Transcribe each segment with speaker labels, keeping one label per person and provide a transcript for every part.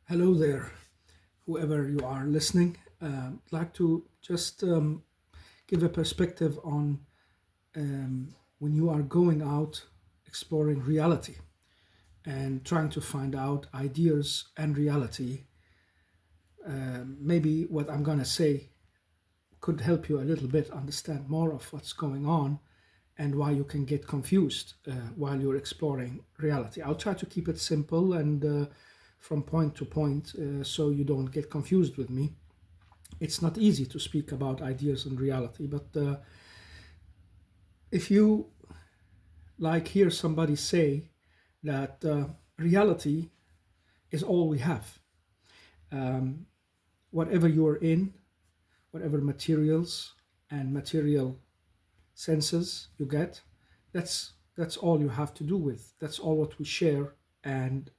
Speaker 1: Hello there, whoever you are listening. I'd like to just give a perspective on when you are going out exploring reality and trying to find out ideas and reality. Maybe what I'm going to say could help you a little bit understand more of what's going on and why you can get confused while you're exploring reality. I'll try to keep it simple and from point to point so you don't get confused with me. It's not easy to speak about ideas and reality, but if you like hear somebody say that reality is all we have, whatever you're in, whatever materials and material senses you get, that's all you have to do with. That's all what we share and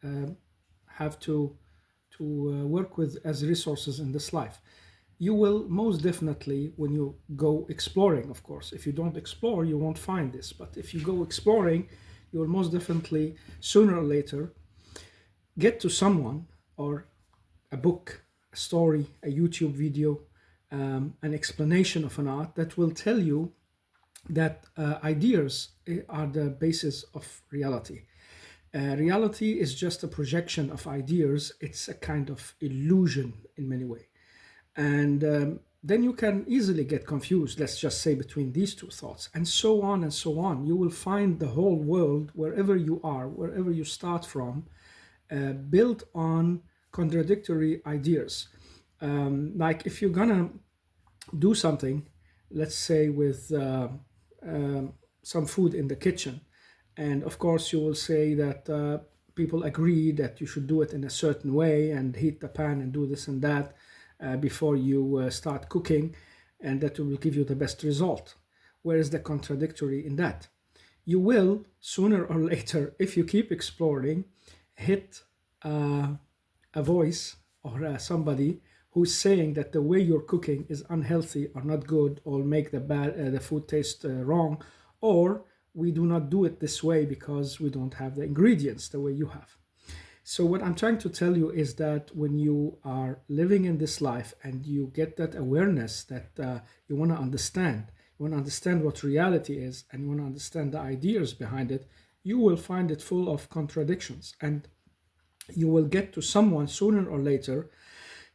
Speaker 1: have to work with as resources in this life. You will most definitely, when you go exploring, of course, if you don't explore, you won't find this. But if you go exploring, you will most definitely, sooner or later, get to someone or a book, a story, a YouTube video, an explanation of an art that will tell you that ideas are the basis of reality. Reality is just a projection of ideas. It's a kind of illusion in many ways. And then you can easily get confused, let's just say, between these two thoughts, and so on and so on. You will find the whole world, wherever you are, wherever you start from, built on contradictory ideas. Like if you're gonna do something, let's say with some food in the kitchen, and of course you will say that people agree that you should do it in a certain way and heat the pan and do this and that before you start cooking, and that will give you the best result. Where is the contradictory in that? You will sooner or later, if you keep exploring, hit a voice or somebody who's saying that the way you're cooking is unhealthy or not good, or make the food taste wrong, or we do not do it this way because we don't have the ingredients the way you have. So what I'm trying to tell you is that when you are living in this life and you get that awareness that you want to understand what reality is, and you want to understand the ideas behind it, you will find it full of contradictions, and you will get to someone sooner or later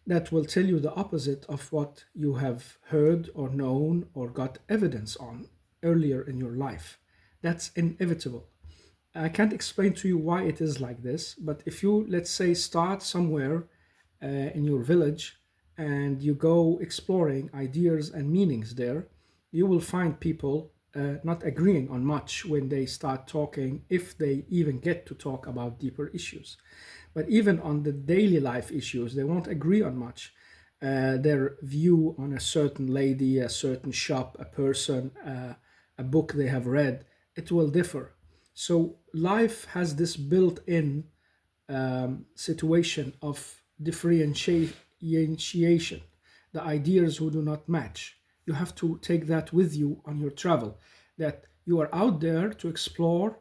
Speaker 1: that will tell you the opposite of what you have heard or known or got evidence on earlier in your life. That's inevitable. I can't explain to you why it is like this, but if you, let's say, start somewhere in your village and you go exploring ideas and meanings there, you will find people not agreeing on much when they start talking, if they even get to talk about deeper issues. But even on the daily life issues, they won't agree on much. Their view on a certain lady, a certain shop, a person, a book they have read, it will differ. So life has this built-in situation of differentiation, the ideas who do not match. You have to take that with you on your travel, that you are out there to explore.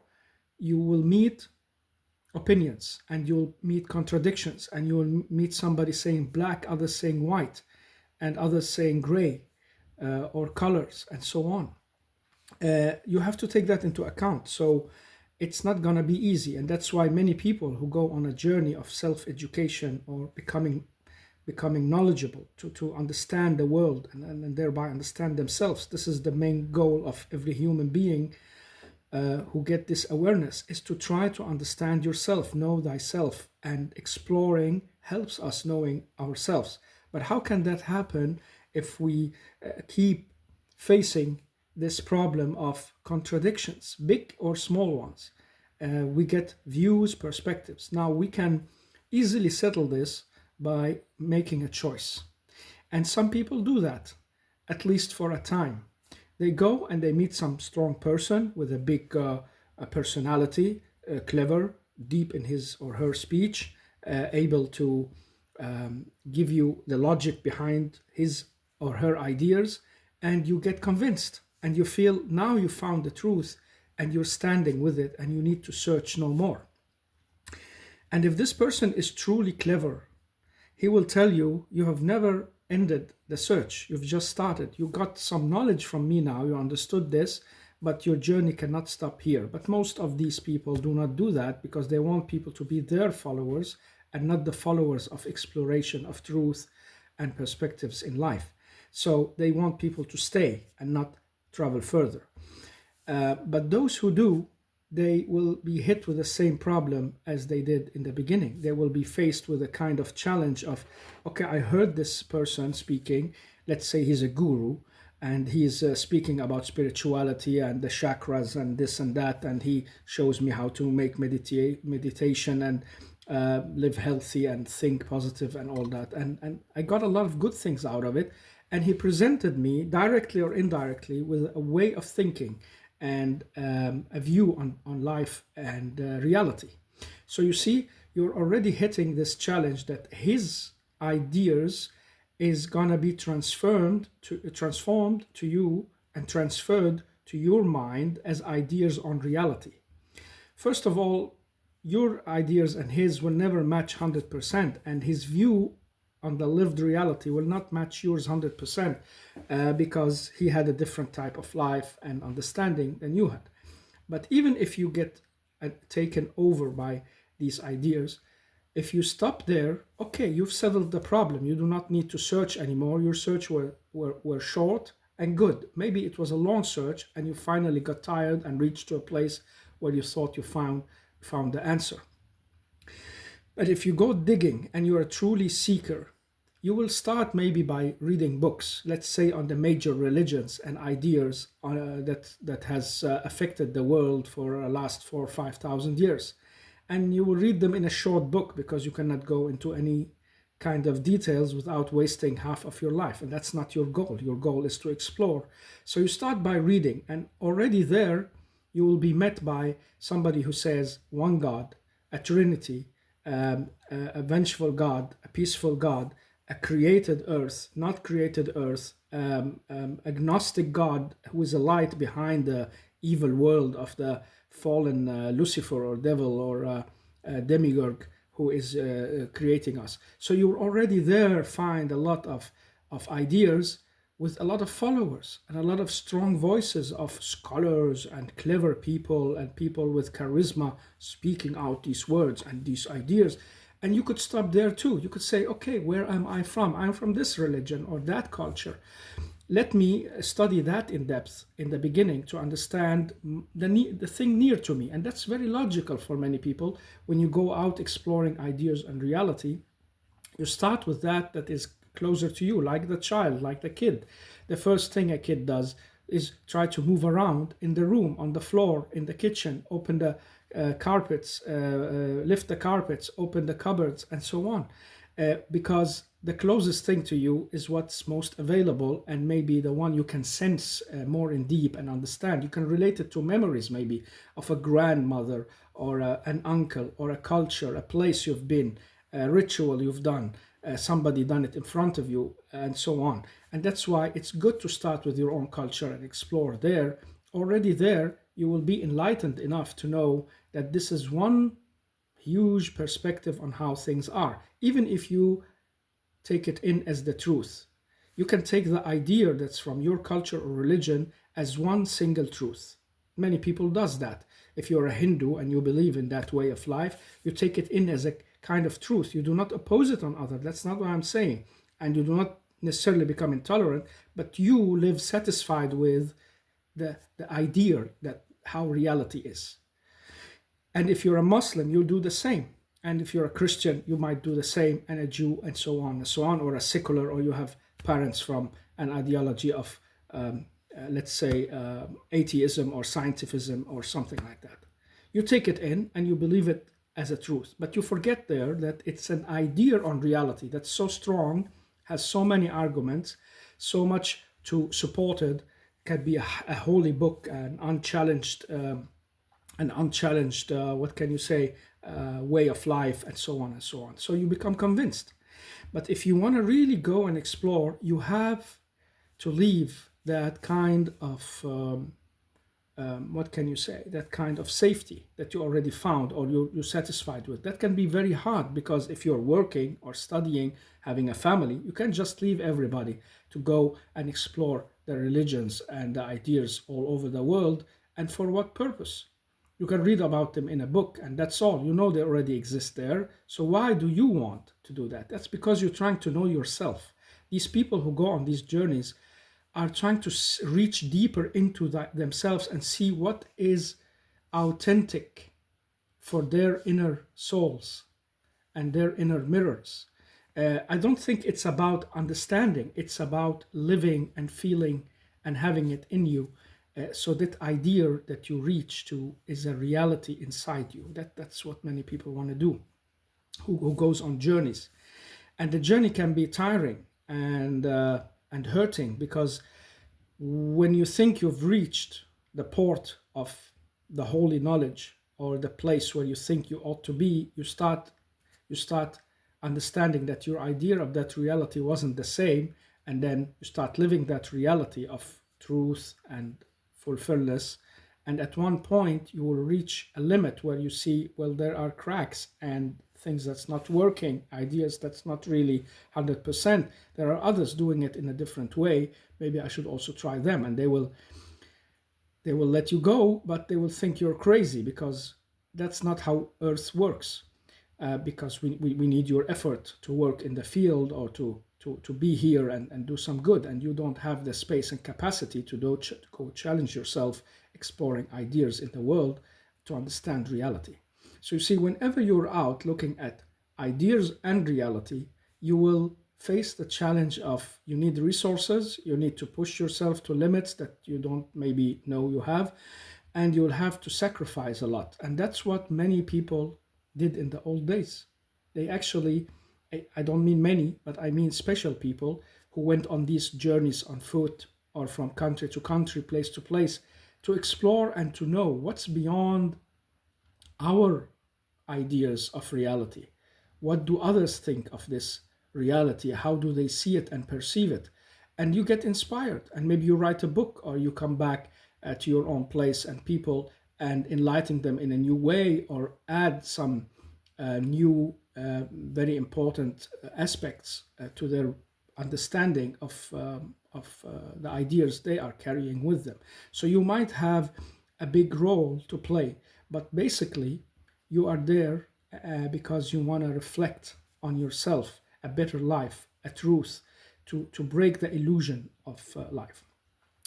Speaker 1: You will meet opinions and you'll meet contradictions, and you'll meet somebody saying black, others saying white, and others saying gray or colors, and so on. You have to take that into account. So it's not going to be easy, and that's why many people who go on a journey of self-education or becoming knowledgeable to understand the world, and thereby understand themselves. This is the main goal of every human being who get this awareness, is to try to understand yourself, know thyself, and exploring helps us knowing ourselves. But how can that happen if we keep facing this problem of contradictions, big or small ones? We get views, perspectives. Now we can easily settle this by making a choice. And some people do that, at least for a time. They go and they meet some strong person with a big personality, clever, deep in his or her speech, able to give you the logic behind his or her ideas, and you get convinced and you feel now you found the truth and you're standing with it and you need to search no more. And if this person is truly clever he will tell you, you have never ended the search. You've just started. You got some knowledge from me now. You understood this, but your journey cannot stop here. But most of these people do not do that because they want people to be their followers and not the followers of exploration of truth and perspectives in life. So they want people to stay and not travel further. But those who do, they will be hit with the same problem as they did in the beginning. They will be faced with a kind of challenge of, okay, I heard this person speaking, let's say he's a guru, and he's speaking about spirituality and the chakras and this and that, and he shows me how to make meditation and live healthy and think positive and all that. And I got a lot of good things out of it. And he presented me, directly or indirectly, with a way of thinking and a view on life and reality. So you see, you're already hitting this challenge that his ideas is gonna be transformed to you and transferred to your mind as ideas on reality. First of all, your ideas and his will never match 100%, and his view on the lived reality will not match yours 100% because he had a different type of life and understanding than you had. But even if you get taken over by these ideas, if you stop there, okay, you've settled the problem. You do not need to search anymore. Your search were short and good. Maybe it was a long search and you finally got tired and reached to a place where you thought you found the answer. But if you go digging and you're a truly seeker, you will start maybe by reading books, let's say on the major religions and ideas that has affected the world for the last 4,000 or 5,000 years. And you will read them in a short book because you cannot go into any kind of details without wasting half of your life. And that's not your goal. Your goal is to explore. So you start by reading, and already there you will be met by somebody who says one God, a Trinity, a vengeful God, a peaceful God, a created earth, not created earth, agnostic God who is a light behind the evil world of the fallen Lucifer or devil or demiurge who is creating us. So you already there find a lot of ideas with a lot of followers and a lot of strong voices of scholars and clever people and people with charisma speaking out these words and these ideas. And you could stop there too. You could say, okay, where am I from? I'm from this religion or that culture. Let me study that in depth in the beginning to understand the thing near to me. And that's very logical for many people. When you go out exploring ideas and reality, you start with that is closer to you, like the child, like the kid. The first thing a kid does is try to move around in the room, on the floor, in the kitchen, open the carpets, lift the carpets, open the cupboards, and so on. Because the closest thing to you is what's most available and maybe the one you can sense more in deep and understand. You can relate it to memories maybe of a grandmother or an uncle or a culture, a place you've been, a ritual you've done, somebody done it in front of you, and so on. And that's why it's good to start with your own culture and explore there. Already there, you will be enlightened enough to know that this is one huge perspective on how things are, even if you take it in as the truth. You can take the idea that's from your culture or religion as one single truth. Many people does that. If you're a Hindu and you believe in that way of life, you take it in as a kind of truth. You do not oppose it on others. That's not what I'm saying. And you do not necessarily become intolerant, but you live satisfied with the idea that how reality is. And if you're a Muslim, you'll do the same. And if you're a Christian, you might do the same, and a Jew, and so on and so on, or a secular, or you have parents from an ideology of, let's say, atheism or scientificism or something like that. You take it in and you believe it as a truth, but you forget there that it's an idea on reality that's so strong, has so many arguments, so much to support it, can be a holy book, an unchallenged, what can you say, way of life, and so on and so on. So you become convinced. But if you want to really go and explore, you have to leave that kind of what can you say, that kind of safety that you already found or you're satisfied with. That can be very hard because if you're working or studying, having a family, you can't just leave everybody to go and explore the religions and the ideas all over the world. And for what purpose? You can read about them in a book and that's all. You know they already exist there. So why do you want to do that? That's because you're trying to know yourself. These people who go on these journeys are trying to reach deeper into themselves and see what is authentic for their inner souls and their inner mirrors. I don't think it's about understanding, it's about living and feeling and having it in you. So that idea that you reach to is a reality inside you. That's what many people want to do, who goes on journeys. And the journey can be tiring and hurting because when you think you've reached the port of the holy knowledge or the place where you think you ought to be, you start understanding that your idea of that reality wasn't the same, and then you start living that reality of truth and fulfillment. And at one point you will reach a limit where you see, well, there are cracks and things that's not working, ideas that's not really 100%. There are others doing it in a different way. Maybe I should also try them. And they will let you go, but they will think you're crazy because that's not how Earth works. Because we need your effort to work in the field or to be here and do some good, and you don't have the space and capacity to go challenge yourself exploring ideas in the world to understand reality. So you see, whenever you're out looking at ideas and reality, you will face the challenge of you need resources, you need to push yourself to limits that you don't maybe know you have, and you'll have to sacrifice a lot. And that's what many people did in the old days. They actually, I don't mean many, but I mean special people who went on these journeys on foot or from country to country, place to place, to explore and to know what's beyond our ideas of reality. What do others think of this reality? How do they see it and perceive it? And you get inspired, and maybe you write a book or you come back to your own place and people and enlighten them in a new way or add some new, very important aspects to their understanding of the ideas they are carrying with them. So you might have a big role to play, but basically you are there because you want to reflect on yourself, a better life, a truth, to break the illusion of life.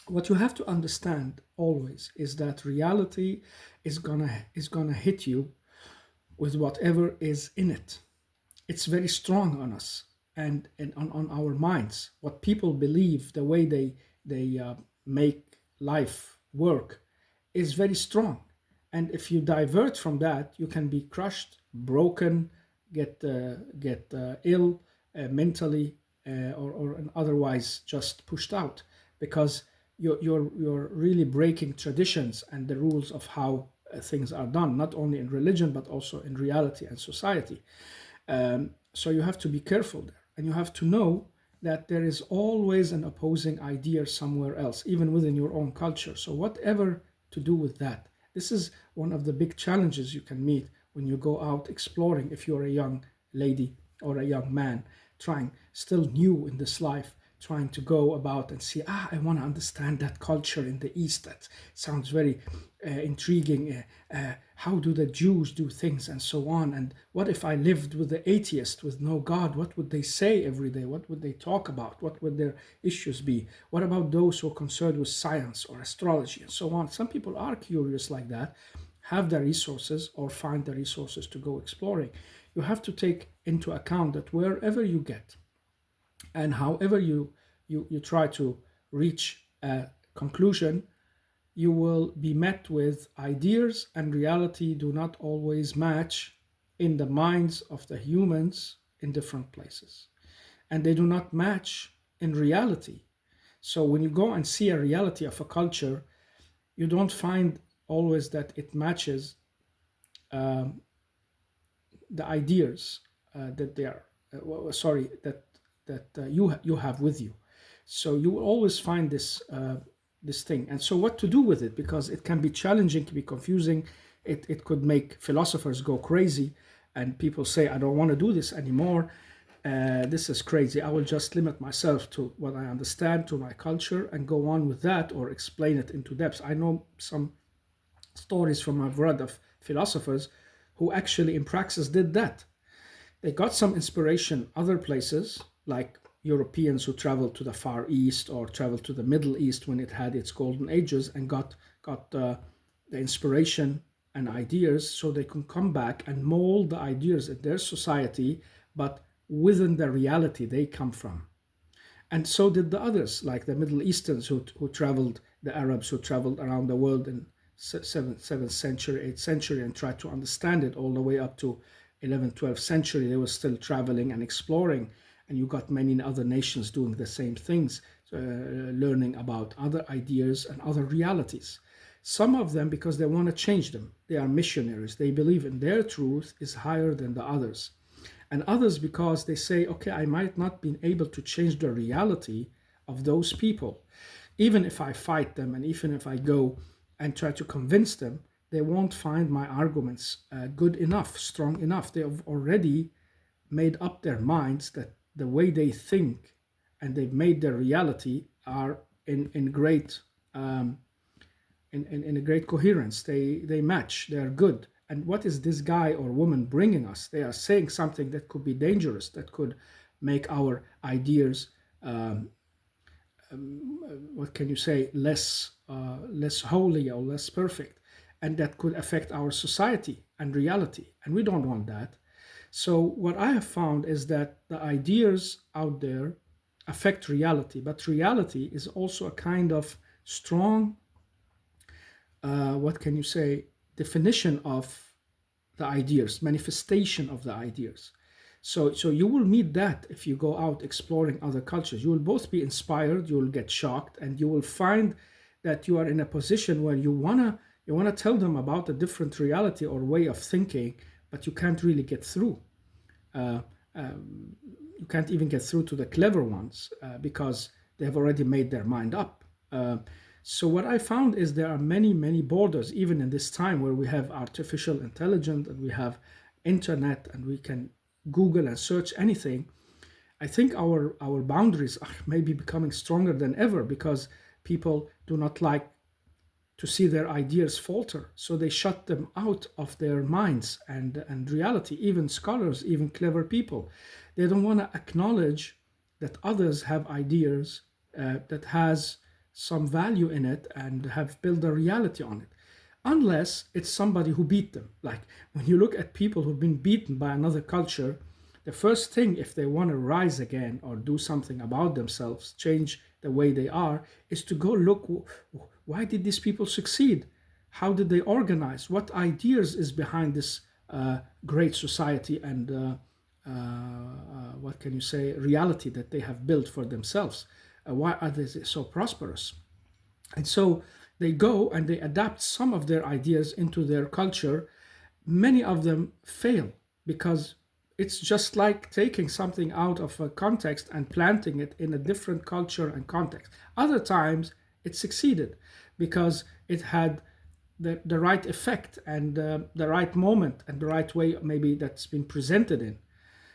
Speaker 1: What you have to understand always is that reality is gonna hit you with whatever is in it. It's very strong on us and on our minds. What people believe, the way they make life work, is very strong. And if you divert from that, you can be crushed, broken, get ill mentally, or otherwise just pushed out because you're really breaking traditions and the rules of how things are done, not only in religion but also in reality and society. So you have to be careful there, and you have to know that there is always an opposing idea somewhere else, even within your own culture. So whatever to do with that, this is one of the big challenges you can meet when you go out exploring. If you're a young lady or a young man trying, still new in this life, trying to go about and see, I want to understand that culture in the East. That sounds very intriguing. How do the Jews do things and so on? And what if I lived with the atheist, with no God? What would they say every day? What would they talk about? What would their issues be? What about those who are concerned with science or astrology and so on? Some people are curious like that, have the resources or find the resources to go exploring. You have to take into account that wherever you get, and however you try to reach a conclusion, you will be met with ideas and reality do not always match in the minds of the humans in different places. And they do not match in reality. So when you go and see a reality of a culture, you don't find always that it matches the ideas that they are, that you have with you. So you will always find this this thing. And so what to do with it, because it can be challenging, can be confusing. It could make philosophers go crazy, and people say, I don't want to do this anymore. This is crazy. I will just limit myself to what I understand, to my culture, and go on with that, or explain it into depth. I know some stories from I've read of philosophers who actually in praxis did that. They got some inspiration other places, like Europeans who traveled to the Far East or traveled to the Middle East when it had its golden ages, and got the inspiration and ideas, so they can come back and mold the ideas in their society, but within the reality they come from. And so did the others, like the Middle Easterns who traveled, the Arabs who traveled around the world in 7th century, 8th century, and tried to understand it all the way up to 11th, 12th century. They were still traveling and exploring. And you got many other nations doing the same things, learning about other ideas and other realities. Some of them because they want to change them. They are missionaries. They believe in their truth is higher than the others. And others because they say, okay, I might not be able to change the reality of those people. Even if I fight them, and even if I go and try to convince them, they won't find my arguments good enough, strong enough. They have already made up their minds that the way they think and they've made their reality are in great in a great coherence. They match. They are good. And what is this guy or woman bringing us? They are saying something that could be dangerous, that could make our ideas, what can you say, less holy or less perfect, and that could affect our society and reality. And we don't want that. So what I have found is that the ideas out there affect reality, but reality is also a kind of strong, what can you say, definition of the ideas, manifestation of the ideas. So you will meet that if you go out exploring other cultures. You will both be inspired, you will get shocked, and you will find that you are in a position where you wanna tell them about a different reality or way of thinking, but you can't really get through. You can't even get through to the clever ones because they have already made their mind up. So what I found is there are many, many borders, even in this time where we have artificial intelligence and we have internet and we can Google and search anything. I think our boundaries are maybe becoming stronger than ever because people do not like to see their ideas falter. So they shut them out of their minds and reality. Even scholars, even clever people, they don't want to acknowledge that others have ideas that has some value in it and have built a reality on it. Unless it's somebody who beat them. Like when you look at people who've been beaten by another culture, the first thing, if they want to rise again or do something about themselves, change the way they are, is to go look, why did these people succeed? How did they organize? What ideas is behind this great society and what can you say, reality that they have built for themselves? Why are they so prosperous? And so they go and they adapt some of their ideas into their culture. Many of them fail because it's just like taking something out of a context and planting it in a different culture and context. Other times it succeeded because it had the right effect and the right moment and the right way maybe that's been presented in.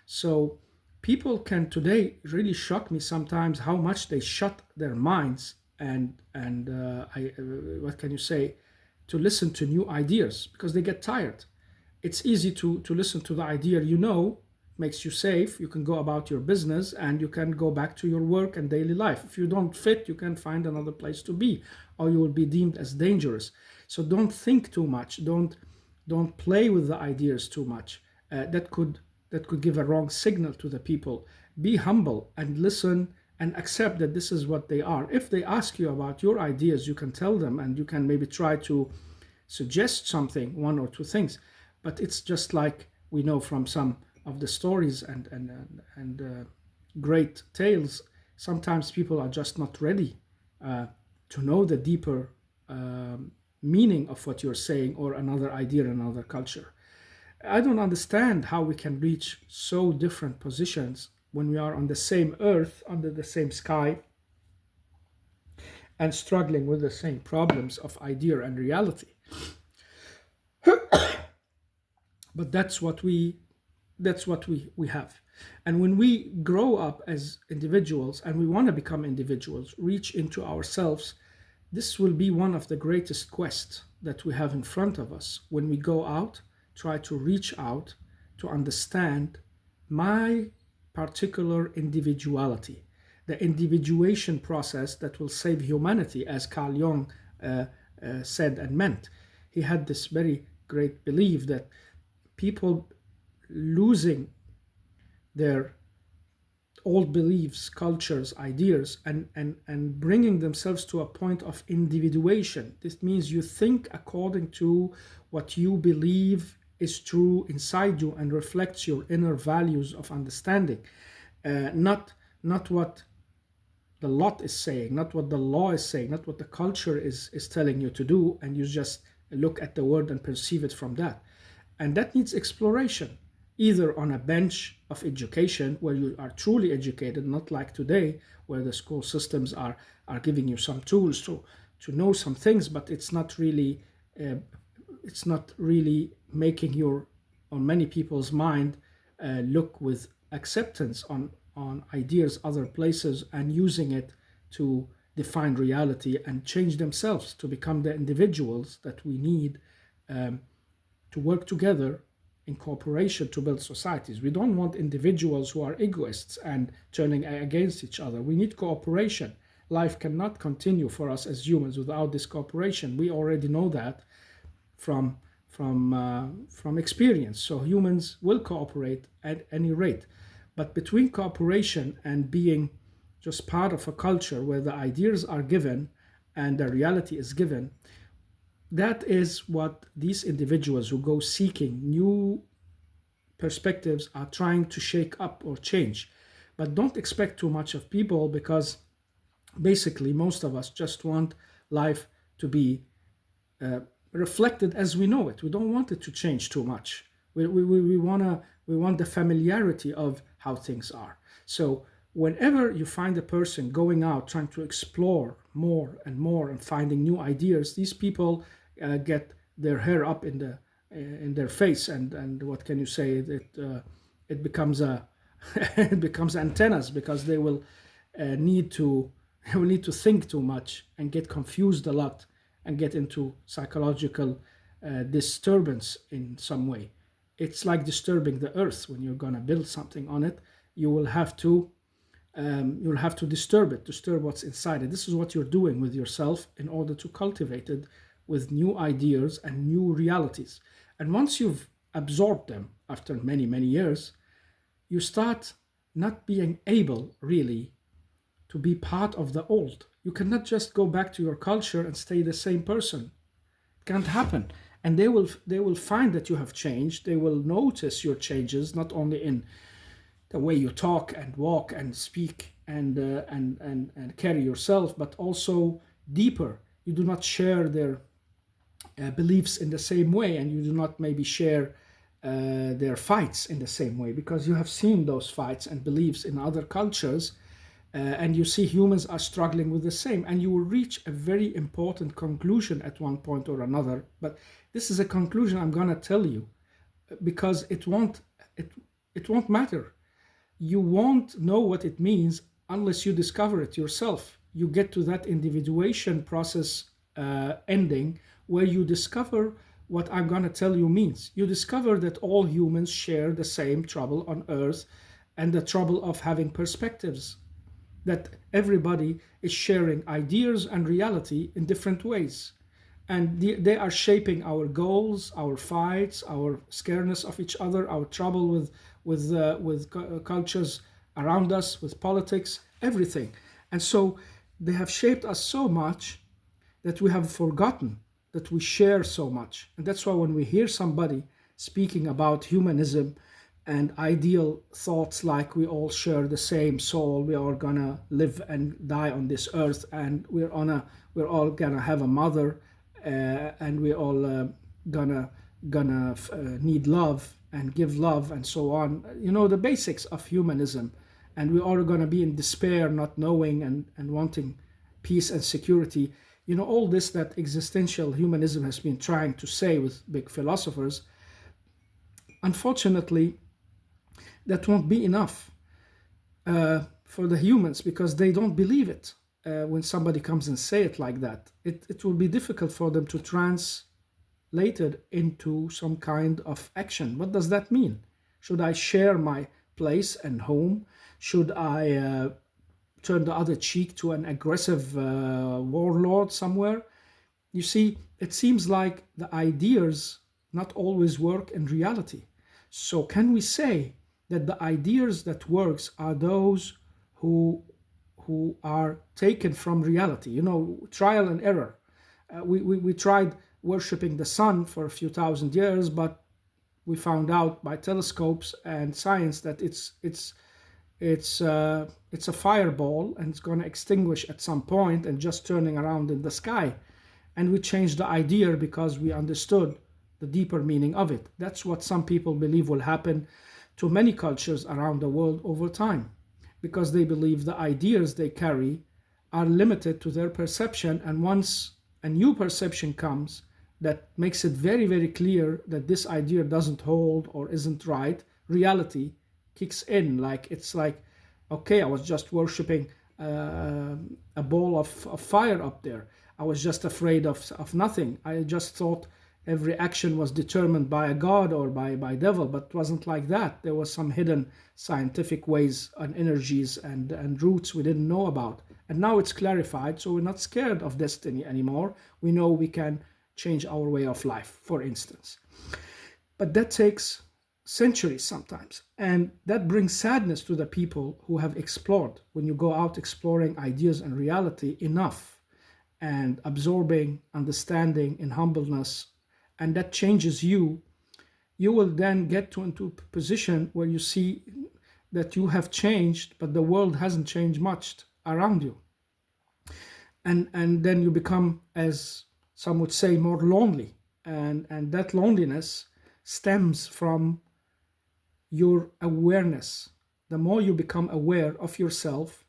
Speaker 1: So people can today really shock me sometimes how much they shut their minds and what can you say, to listen to new ideas because they get tired. It's easy to listen to the idea, makes you safe, you can go about your business and you can go back to your work and daily life. If you don't fit, you can find another place to be, or you will be deemed as dangerous. So don't think too much, don't play with the ideas too much. That could give a wrong signal to the people. Be humble and listen and accept that this is what they are. If they ask you about your ideas, you can tell them and you can maybe try to suggest something, one or two things. But it's just like we know from some of the stories and great tales, sometimes people are just not ready to know the deeper meaning of what you're saying or another idea, another culture. I don't understand how we can reach so different positions when we are on the same earth, under the same sky, and struggling with the same problems of idea and reality. But that's what we have. And when we grow up as individuals and we want to become individuals, reach into ourselves, this will be one of the greatest quests that we have in front of us. When we go out, try to reach out to understand my particular individuality, the individuation process that will save humanity, as Carl Jung said and meant. He had this very great belief that people losing their old beliefs, cultures, ideas, and bringing themselves to a point of individuation. This means you think according to what you believe is true inside you and reflects your inner values of understanding, not what the lot is saying, not what the law is saying, not what the culture is telling you to do, and you just look at the world and perceive it from that. And that needs exploration, either on a bench of education where you are truly educated, not like today, where the school systems are giving you some tools to know some things, but it's not really making your, on many people's mind, look with acceptance on ideas other places and using it to define reality and change themselves to become the individuals that we need, to work together in cooperation to build societies. We don't want individuals who are egoists and turning against each other. We need cooperation. Life cannot continue for us as humans without this cooperation. We already know that from experience. So humans will cooperate at any rate. But between cooperation and being just part of a culture where the ideas are given and the reality is given, that is what these individuals who go seeking new perspectives are trying to shake up or change. But don't expect too much of people, because basically most of us just want life to be reflected as we know it. We don't want it to change too much. We want the familiarity of how things are. So whenever you find a person going out trying to explore more and more and finding new ideas, these people get their hair up in their face, and what can you say? It becomes it becomes antennas, because they will need to think too much and get confused a lot and get into psychological disturbance in some way. It's like disturbing the earth. When you're gonna build something on it, you will have to disturb what's inside it. This is what you're doing with yourself in order to cultivate it with new ideas and new realities. And once you've absorbed them after many, many years, you start not being able really to be part of the old. You cannot just go back to your culture and stay the same person. It can't happen. And they will find that you have changed. They will notice your changes, not only in the way you talk and walk and speak and carry yourself, but also deeper. You do not share their beliefs in the same way, and you do not maybe share their fights in the same way, because you have seen those fights and beliefs in other cultures, and you see humans are struggling with the same, and you will reach a very important conclusion at one point or another. But this is a conclusion I'm going to tell you, because it won't matter. You won't know what it means unless you discover it yourself. You get to that individuation process ending, where you discover what I'm going to tell you means. You discover that all humans share the same trouble on earth, and the trouble of having perspectives, that everybody is sharing ideas and reality in different ways, and they are shaping our goals, our fights, our scaredness of each other, our trouble with cultures around us, with politics, everything. And so they have shaped us so much that we have forgotten that we share so much. And that's why when we hear somebody speaking about humanism and ideal thoughts like we all share the same soul, we are gonna live and die on this earth, and we're all gonna have a mother, and we're all gonna need love and give love and so on. You know, the basics of humanism. And we're all gonna be in despair, not knowing and wanting peace and security. All this that existential humanism has been trying to say with big philosophers, unfortunately, that won't be enough for the humans because they don't believe it. When somebody comes and say it like that, it will be difficult for them to translate it into some kind of action. What does that mean? Should I share my place and home? Should I turn the other cheek to an aggressive warlord somewhere? You see, it seems like the ideas not always work in reality. So can we say that the ideas that works are those who are taken from reality? Trial and error. We tried worshipping the sun for a few thousand years, but we found out by telescopes and science that it's a fireball and it's going to extinguish at some point and just turning around in the sky. And we changed the idea because we understood the deeper meaning of it. That's what some people believe will happen to many cultures around the world over time, because they believe the ideas they carry are limited to their perception, and once a new perception comes that makes it very, very clear that this idea doesn't hold or isn't right, reality kicks in. It's like, okay, I was just worshiping a ball of fire up there. I was just afraid of nothing. I just thought every action was determined by a god or by devil, but it wasn't like that. There was some hidden scientific ways and energies and roots we didn't know about. And now it's clarified, so we're not scared of destiny anymore. We know we can change our way of life, for instance. But that takes centuries sometimes, and that brings sadness to the people who have explored. When you go out exploring ideas and reality enough and absorbing, understanding in humbleness, and that changes you, you will then get into a position where you see that you have changed, but the world hasn't changed much around you. And then you become, as some would say, more lonely. And that loneliness stems from your awareness. The more you become aware of yourself,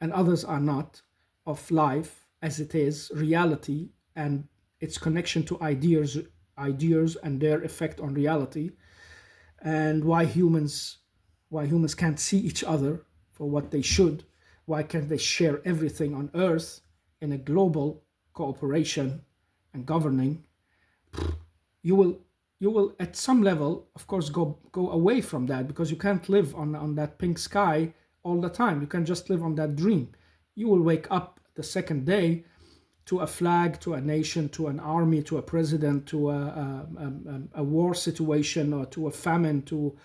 Speaker 1: and others are not, of life as it is, reality, and its connection to ideas and their effect on reality, and why humans can't see each other for what they should, why can't they share everything on earth in a global cooperation and governing, you will at some level, of course, go away from that, because you can't live on that pink sky all the time. You can't just live on that dream. You will wake up the second day to a flag, to a nation, to an army, to a president, to a war situation, or to a famine, to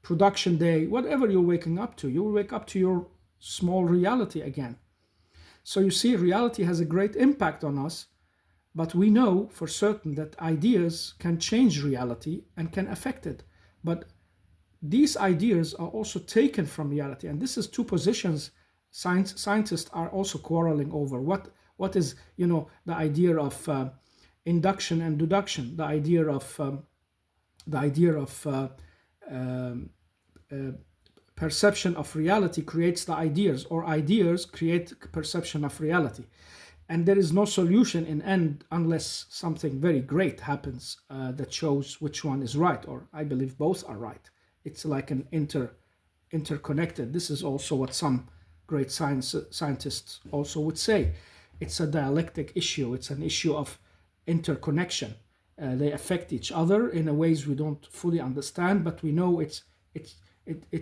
Speaker 1: production day, whatever you're waking up to. You will wake up to your small reality again. So you see, reality has a great impact on us, but we know for certain that ideas can change reality and can affect it. But these ideas are also taken from reality, and this is two positions scientists are also quarreling over. What is, the idea of induction and deduction, the idea of perception of reality creates the ideas, or ideas create perception of reality. And there is no solution in end unless something very great happens that shows which one is right, or I believe both are right. It's like an interconnected. This is also what some great scientists also would say. It's a dialectic issue. It's an issue of interconnection. They affect each other in a ways we don't fully understand, but we know it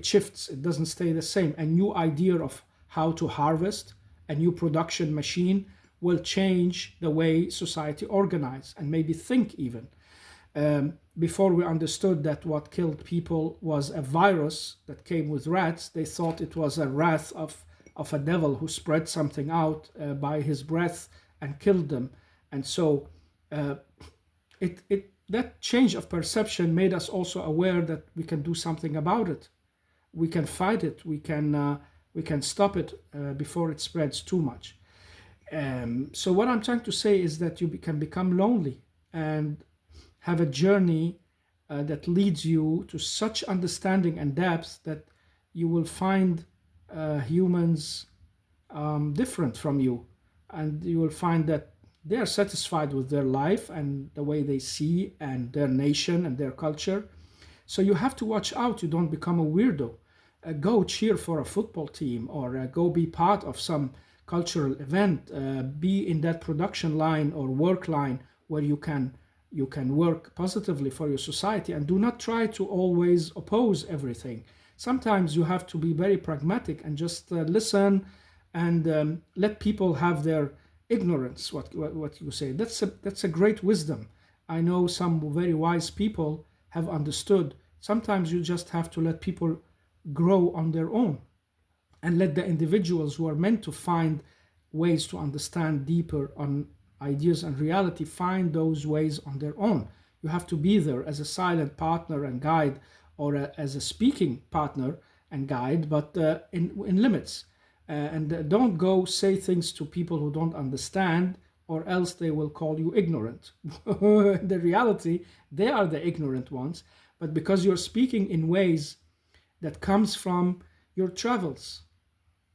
Speaker 1: shifts. It doesn't stay the same. A new idea of how to harvest, a new production machine will change the way society organize and maybe think even. Before we understood that what killed people was a virus that came with rats, they thought it was a wrath of a devil who spread something out by his breath and killed them. And so that change of perception made us also aware that we can do something about it. We can fight it. We can stop it before it spreads too much. So what I'm trying to say is that you can become lonely and have a journey that leads you to such understanding and depth that you will find humans different from you, and you will find that they are satisfied with their life and the way they see and their nation and their culture. So you have to watch out you don't become a weirdo. Go cheer for a football team, or go be part of some cultural event. Be in that production line or work line where you can work positively for your society, and do not try to always oppose everything. Sometimes you have to be very pragmatic and just listen, and let people have their ignorance. What you say, that's a great wisdom. I know some very wise people have understood. Sometimes you just have to let people grow on their own, and let the individuals who are meant to find ways to understand deeper on ideas and reality find those ways on their own. You have to be there as a silent partner and guide, or as a speaking partner and guide, but in limits. And don't go say things to people who don't understand, or else they will call you ignorant. The reality, they are the ignorant ones, but because you're speaking in ways that comes from your travels,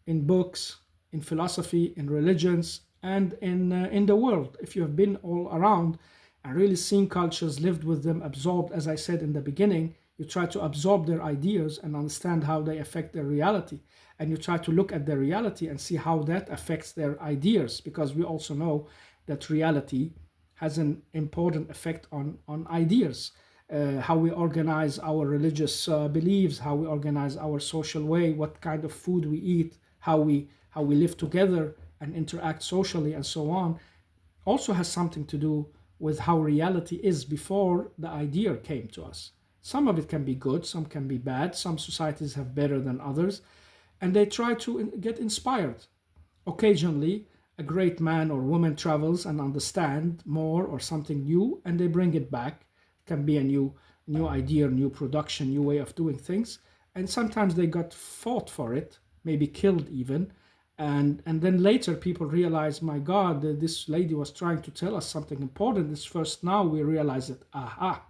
Speaker 1: in books, in philosophy, in religions, and in the world. If you have been all around and really seen cultures, lived with them, absorbed, as I said in the beginning, you try to absorb their ideas and understand how they affect their reality. And you try to look at their reality and see how that affects their ideas, because we also know that reality has an important effect on ideas. How we organize our religious beliefs, how we organize our social way, what kind of food we eat, how we live together and interact socially, and so on, also has something to do with how reality is before the idea came to us. Some of it can be good, some can be bad, some societies have better than others, and they try to get inspired. Occasionally, a great man or woman travels and understand more or something new, and they bring it back. It can be a new idea, new production, new way of doing things, and sometimes they got fought for it, maybe killed even, and then later people realize, my God, this lady was trying to tell us something important. It's first now we realize that, aha,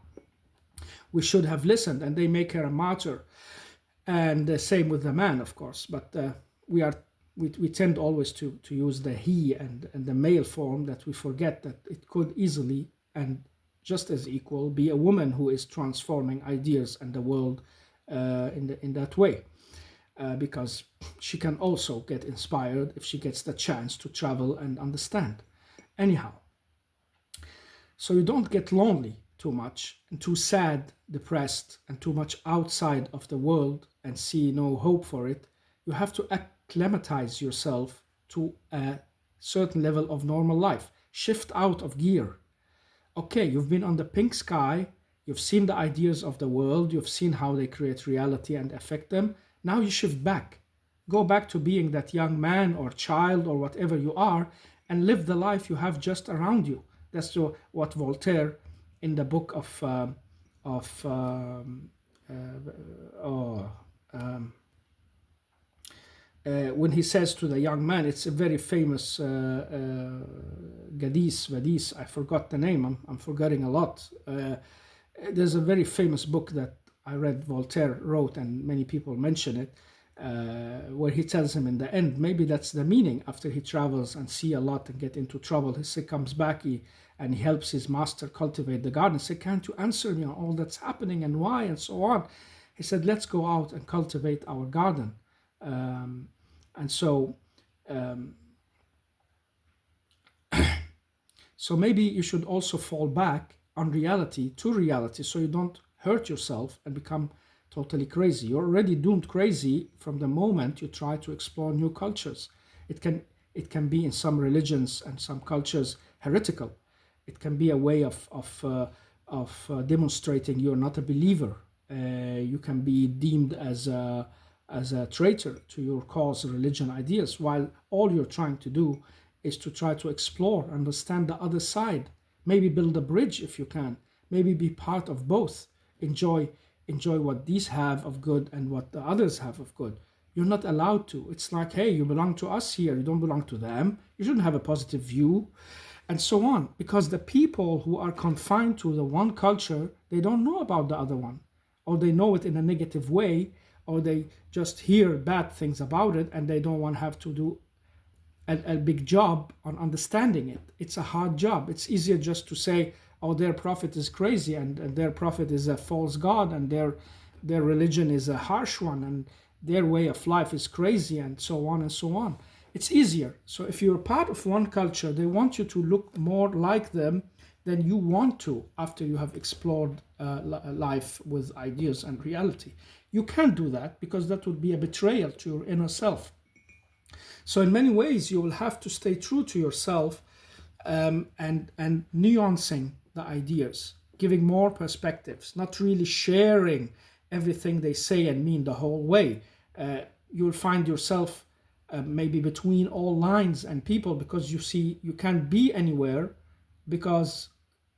Speaker 1: we should have listened, and they make her a martyr. And the same with the man, of course. But we tend always to use the he and the male form, that we forget that it could easily and just as equal be a woman who is transforming ideas and the world in that way. Because she can also get inspired if she gets the chance to travel and understand. Anyhow, so you don't get lonely too much and too sad, depressed, and too much outside of the world and see no hope for it. You have to acclimatize yourself to a certain level of normal life. Shift out of gear. Okay, you've been on the pink sky, you've seen the ideas of the world, you've seen how they create reality and affect them. Now you shift back. Go back to being that young man or child or whatever you are, and live the life you have just around you. That's what Voltaire, in the book of oh, um, when he says to the young man, it's a very famous Vadis, I forgot the name, I'm forgetting a lot. There's a very famous book that I read Voltaire wrote, and many people mention it, where he tells him in the end, maybe that's the meaning, after he travels and see a lot and get into trouble, he comes back and he helps his master cultivate the garden. He said, can't you answer me on all that's happening and why and so on? He said, let's go out and cultivate our garden. And so so maybe you should also fall back on reality, to reality, so you don't hurt yourself and become totally crazy. You're already doomed crazy from the moment you try to explore new cultures. It can be in some religions and some cultures heretical. It can be a way of demonstrating you're not a believer. You can be deemed as a traitor to your cause, religion, ideas, while all you're trying to do is to try to explore, understand the other side, maybe build a bridge if you can, maybe be part of both. Enjoy what these have of good and what the others have of good. You're not allowed to. It's like, hey, you belong to us here, you don't belong to them. You shouldn't have a positive view, and so on. Because the people who are confined to the one culture, they don't know about the other one, or they know it in a negative way, or they just hear bad things about it and they don't want to have to do a big job on understanding it. It's a hard job. It's easier just to say, oh, their prophet is crazy, and their prophet is a false god, and their religion is a harsh one, and their way of life is crazy, and so on and so on. It's easier. So if you're part of one culture, they want you to look more like them than you want to after you have explored life with ideas and reality. You can't do that because that would be a betrayal to your inner self. So in many ways, you will have to stay true to yourself, and nuancing the ideas, giving more perspectives, not really sharing everything they say and mean the whole way. You'll find yourself maybe between all lines and people, because you see you can't be anywhere because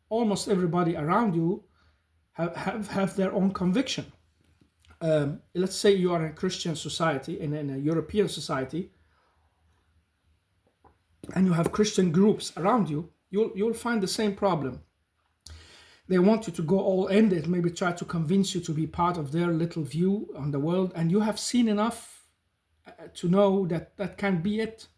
Speaker 1: almost everybody around you have their own conviction. Let's say you are in a Christian society, in a European society, and you have Christian groups around you, you'll find the same problem. They want you to go all in, they maybe try to convince you to be part of their little view on the world, and you have seen enough to know that that can't be it.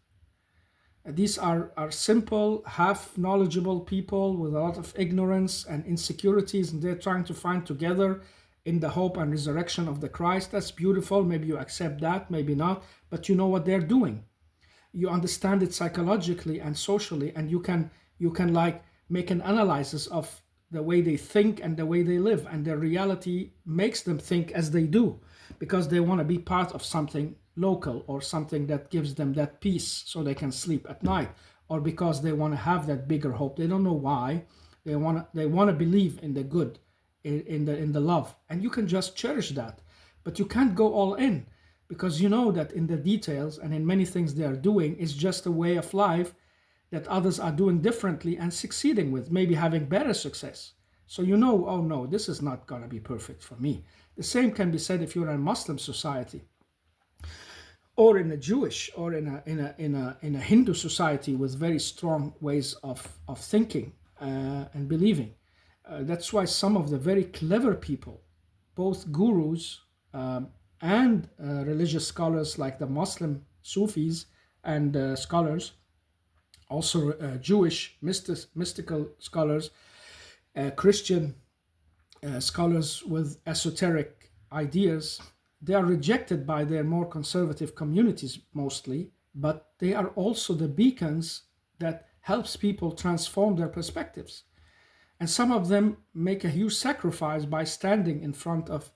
Speaker 1: These are simple, half knowledgeable people with a lot of ignorance and insecurities, and they're trying to find together in the hope and resurrection of the Christ. That's beautiful. Maybe you accept that, maybe not, but you know what they're doing. You understand it psychologically and socially, and you can like make an analysis of the way they think and the way they live, and their reality makes them think as they do because they want to be part of something local, or something that gives them that peace so they can sleep at night, or because they want to have that bigger hope. They don't know why. They want to believe in the good, in the love, and you can just cherish that. But you can't go all in, because you know that in the details and in many things they are doing is just a way of life that others are doing differently and succeeding with, maybe having better success. So you know, oh no, this is not going to be perfect for me. The same can be said if you're in a Muslim society, or in a Jewish, or in a Hindu society with very strong ways of thinking and believing. That's why some of the very clever people, both gurus and religious scholars like the Muslim Sufis and scholars, also Jewish mystical scholars, Christian scholars with esoteric ideas, they are rejected by their more conservative communities mostly, but they are also the beacons that helps people transform their perspectives. And some of them make a huge sacrifice by standing in front of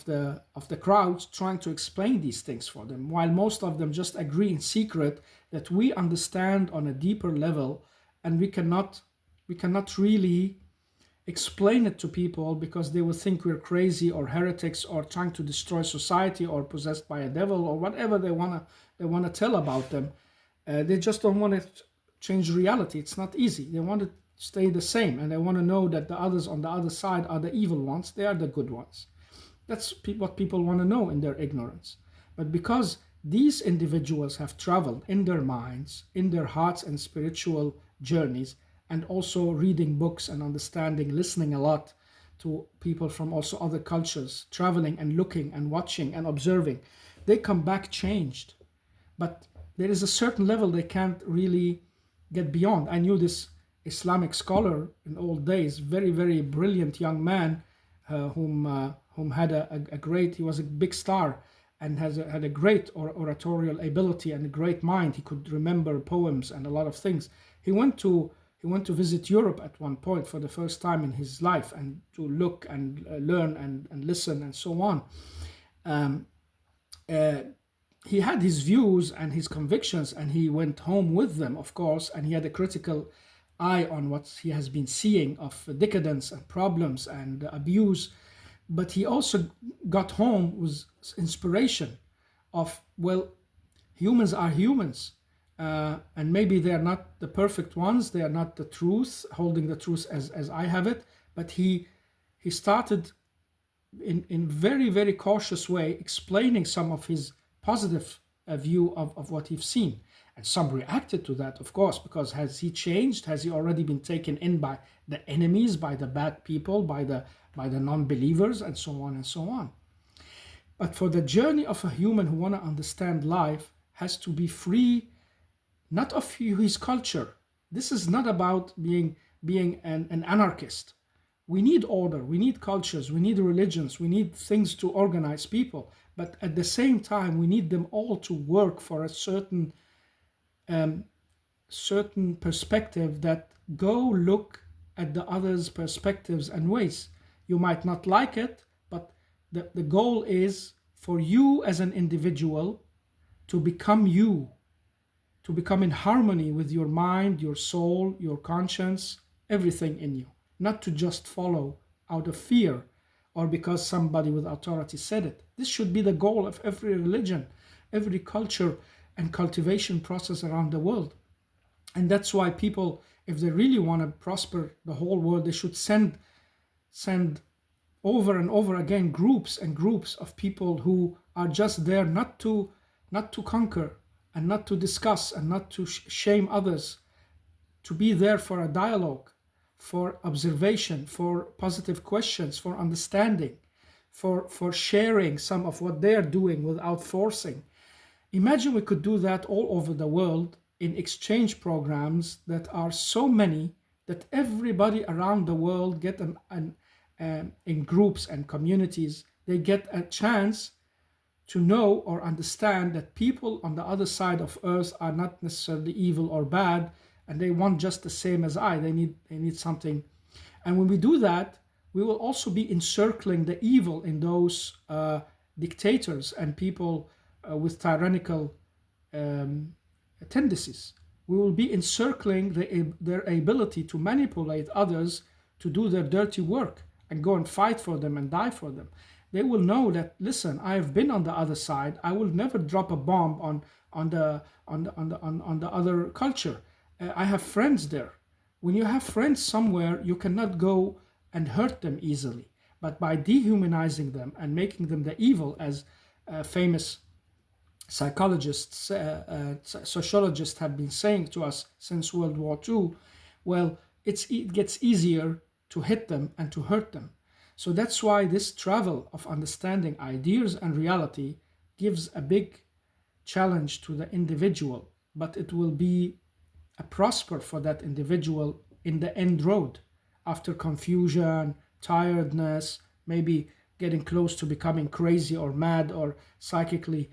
Speaker 1: the crowds trying to explain these things for them, while most of them just agree in secret that we understand on a deeper level, and we cannot really explain it to people because they will think we're crazy or heretics or trying to destroy society or possessed by a devil or whatever they wanna tell about them. They just don't want to change reality. It's not easy. They want to stay the same, and they want to know that the others on the other side are the evil ones. They are the good ones. That's what people want to know in their ignorance. But because these individuals have traveled in their minds, in their hearts and spiritual journeys, and also reading books and understanding, listening a lot to people from also other cultures, traveling and looking and watching and observing, they come back changed. But there is a certain level they can't really get beyond. I knew this Islamic scholar in old days, very, very brilliant young man, whom had a great, he was a big star and had a great oratorial ability and a great mind. He could remember poems and a lot of things. He went to visit Europe at one point for the first time in his life, and to look and learn and listen and so on. He had his views and his convictions, and he went home with them, of course, and he had a critical eye on what he has been seeing of decadence and problems and abuse. But he also got home with inspiration of, well, humans are humans. And maybe they are not the perfect ones, they are not the truth, holding the truth as I have it, but he started in very, very cautious way explaining some of his positive view of what he's seen. And some reacted to that, of course, because has he changed? Has he already been taken in by the enemies, by the bad people, by the non-believers, and so on and so on? But for the journey of a human who want to understand life, has to be free not of his culture. This is not about being an anarchist. We need order, we need cultures, we need religions, we need things to organize people, but at the same time we need them all to work for a um, certain perspective, that go look at the other's perspectives and ways. You might not like it, but the goal is for you as an individual to become you, to become in harmony with your mind, your soul, your conscience, everything in you. Not to just follow out of fear or because somebody with authority said it. This should be the goal of every religion, every culture and cultivation process around the world. And that's why people, if they really want to prosper the whole world, they should send over and over again groups and groups of people who are just there not to conquer and not to discuss and not to shame others, to be there for a dialogue, for observation, for positive questions, for understanding, for sharing some of what they are doing without forcing. Imagine we could do that all over the world in exchange programs that are so many that everybody around the world get in groups and communities, they get a chance to know or understand that people on the other side of earth are not necessarily evil or bad, and they want just the same as I. They need something. And when we do that, we will also be encircling the evil in those dictators and people with tyrannical um, tendencies. We will be encircling their ability to manipulate others to do their dirty work and go and fight for them and die for them. They will know that, listen, I have been on the other side. I will never drop a bomb on the other culture. I have friends there. When you have friends somewhere, you cannot go and hurt them easily. But by dehumanizing them and making them the evil, as famous psychologists, sociologists have been saying to us since World War II, well, it gets easier to hit them and to hurt them. So that's why this travel of understanding ideas and reality gives a big challenge to the individual, but it will be a prosper for that individual in the end road, after confusion, tiredness, maybe getting close to becoming crazy or mad or psychically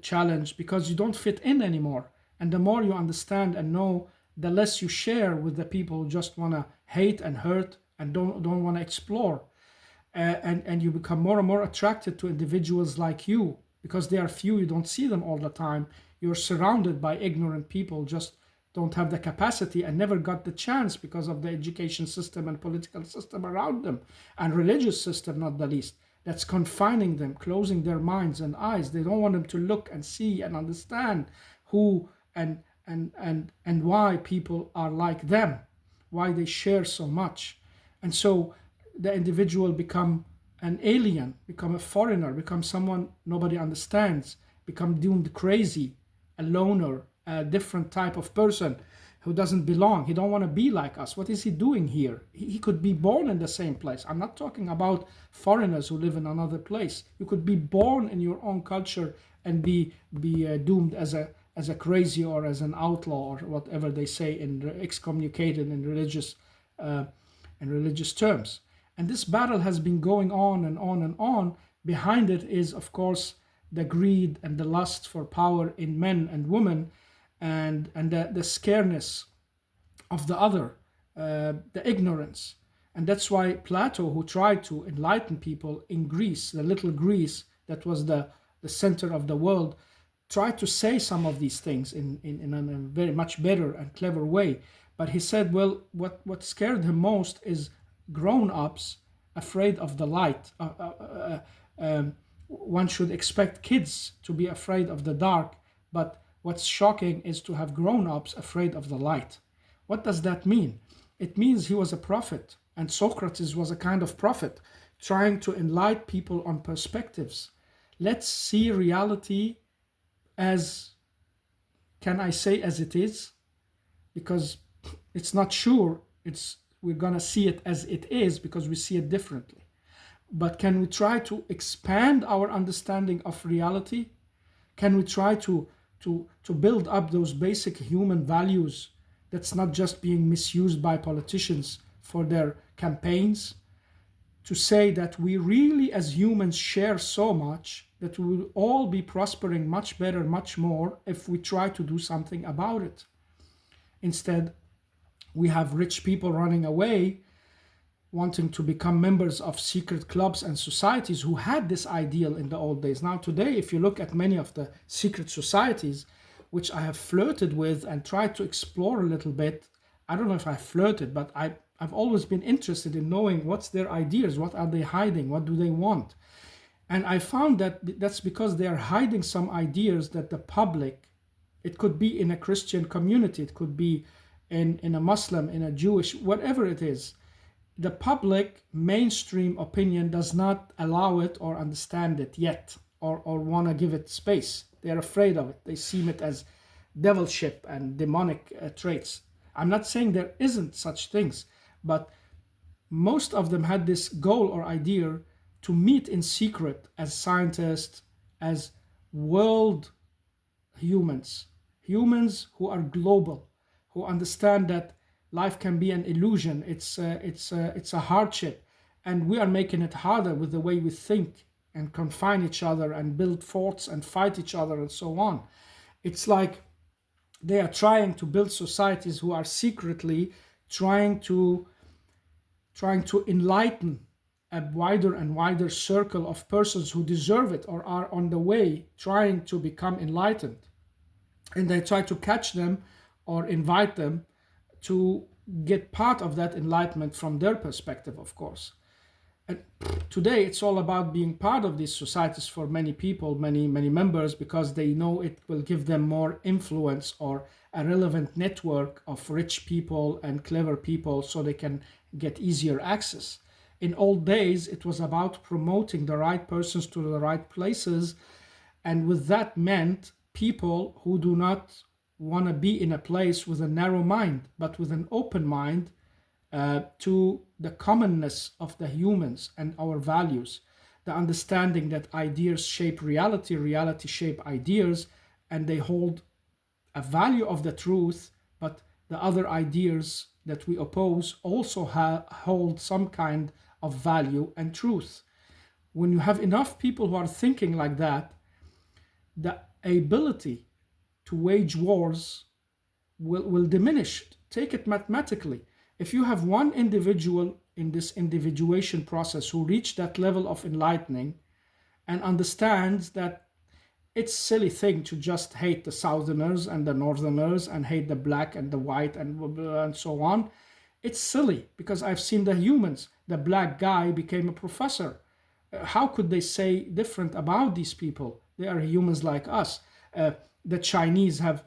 Speaker 1: challenged because you don't fit in anymore. And the more you understand and know, the less you share with the people who just want to hate and hurt and don't want to explore. And you become more and more attracted to individuals like you because they are few, you don't see them all the time. You're surrounded by ignorant people, just don't have the capacity and never got the chance because of the education system and political system around them, and religious system not the least, that's confining them, closing their minds and eyes. They don't want them to look and see and understand who and why people are like them, why they share so much. And so the individual become an alien, become a foreigner, become someone nobody understands, become doomed crazy, a loner, a different type of person who doesn't belong. He don't want to be like us. What is he doing here? He could be born in the same place. I'm not talking about foreigners who live in another place. You could be born in your own culture and be doomed as a crazy or as an outlaw or whatever they say, in excommunicated in religious terms. And this battle has been going on and on and on. Behind it is, of course, the greed and the lust for power in men and women, and the scareness of the other, the ignorance. And that's why Plato, who tried to enlighten people in Greece, the little Greece that was the center of the world, tried to say some of these things in a very much better and clever way. But he said, well, what scared him most is grown-ups afraid of the light. One should expect kids to be afraid of the dark, but what's shocking is to have grown-ups afraid of the light. What does that mean? It means he was a prophet, and Socrates was a kind of prophet, trying to enlighten people on perspectives. Let's see reality as, can I say as it is? Because it's not sure we're gonna see it as it is because we see it differently. But can we try to expand our understanding of reality? Can we try to to build up those basic human values that's not just being misused by politicians for their campaigns, to say that we really as humans share so much that we will all be prospering much better, much more, if we try to do something about it. Instead, we have rich people running away, wanting to become members of secret clubs and societies who had this ideal in the old days. Now, today, if you look at many of the secret societies, which I have flirted with and tried to explore a little bit, I don't know if I flirted, but I've always been interested in knowing what's their ideas, what are they hiding, what do they want. And I found that that's because they are hiding some ideas that the public, it could be in a Christian community, it could be in a Muslim, in a Jewish, whatever it is, the public mainstream opinion does not allow it or understand it yet, or want to give it space. They're afraid of it. They see it as devilship and demonic traits. I'm not saying there isn't such things, but most of them had this goal or idea to meet in secret as scientists, as world humans, humans who are global, who understand that life can be an illusion. It's a hardship, and we are making it harder with the way we think and confine each other and build forts and fight each other and so on. It's like they are trying to build societies who are secretly trying to enlighten a wider and wider circle of persons who deserve it or are on the way trying to become enlightened. And they try to catch them or invite them to get part of that enlightenment from their perspective, of course. And today it's all about being part of these societies for many people, many members, because they know it will give them more influence or a relevant network of rich people and clever people, so they can get easier access. In old days, it was about promoting the right persons to the right places, and with that meant people who do not want to be in a place with a narrow mind, but with an open mind to the commonness of the humans and our values, the understanding that ideas shape reality, reality shape ideas, and they hold a value of the truth, but the other ideas that we oppose also hold some kind of value and truth. When you have enough people who are thinking like that, the ability to wage wars will diminish. Take it mathematically. If you have one individual in this individuation process who reached that level of enlightening and understands that it's a silly thing to just hate the Southerners and the Northerners and hate the black and the white and so on. It's silly because I've seen the humans. The black guy became a professor. How could they say different about these people? They are humans like us. The Chinese have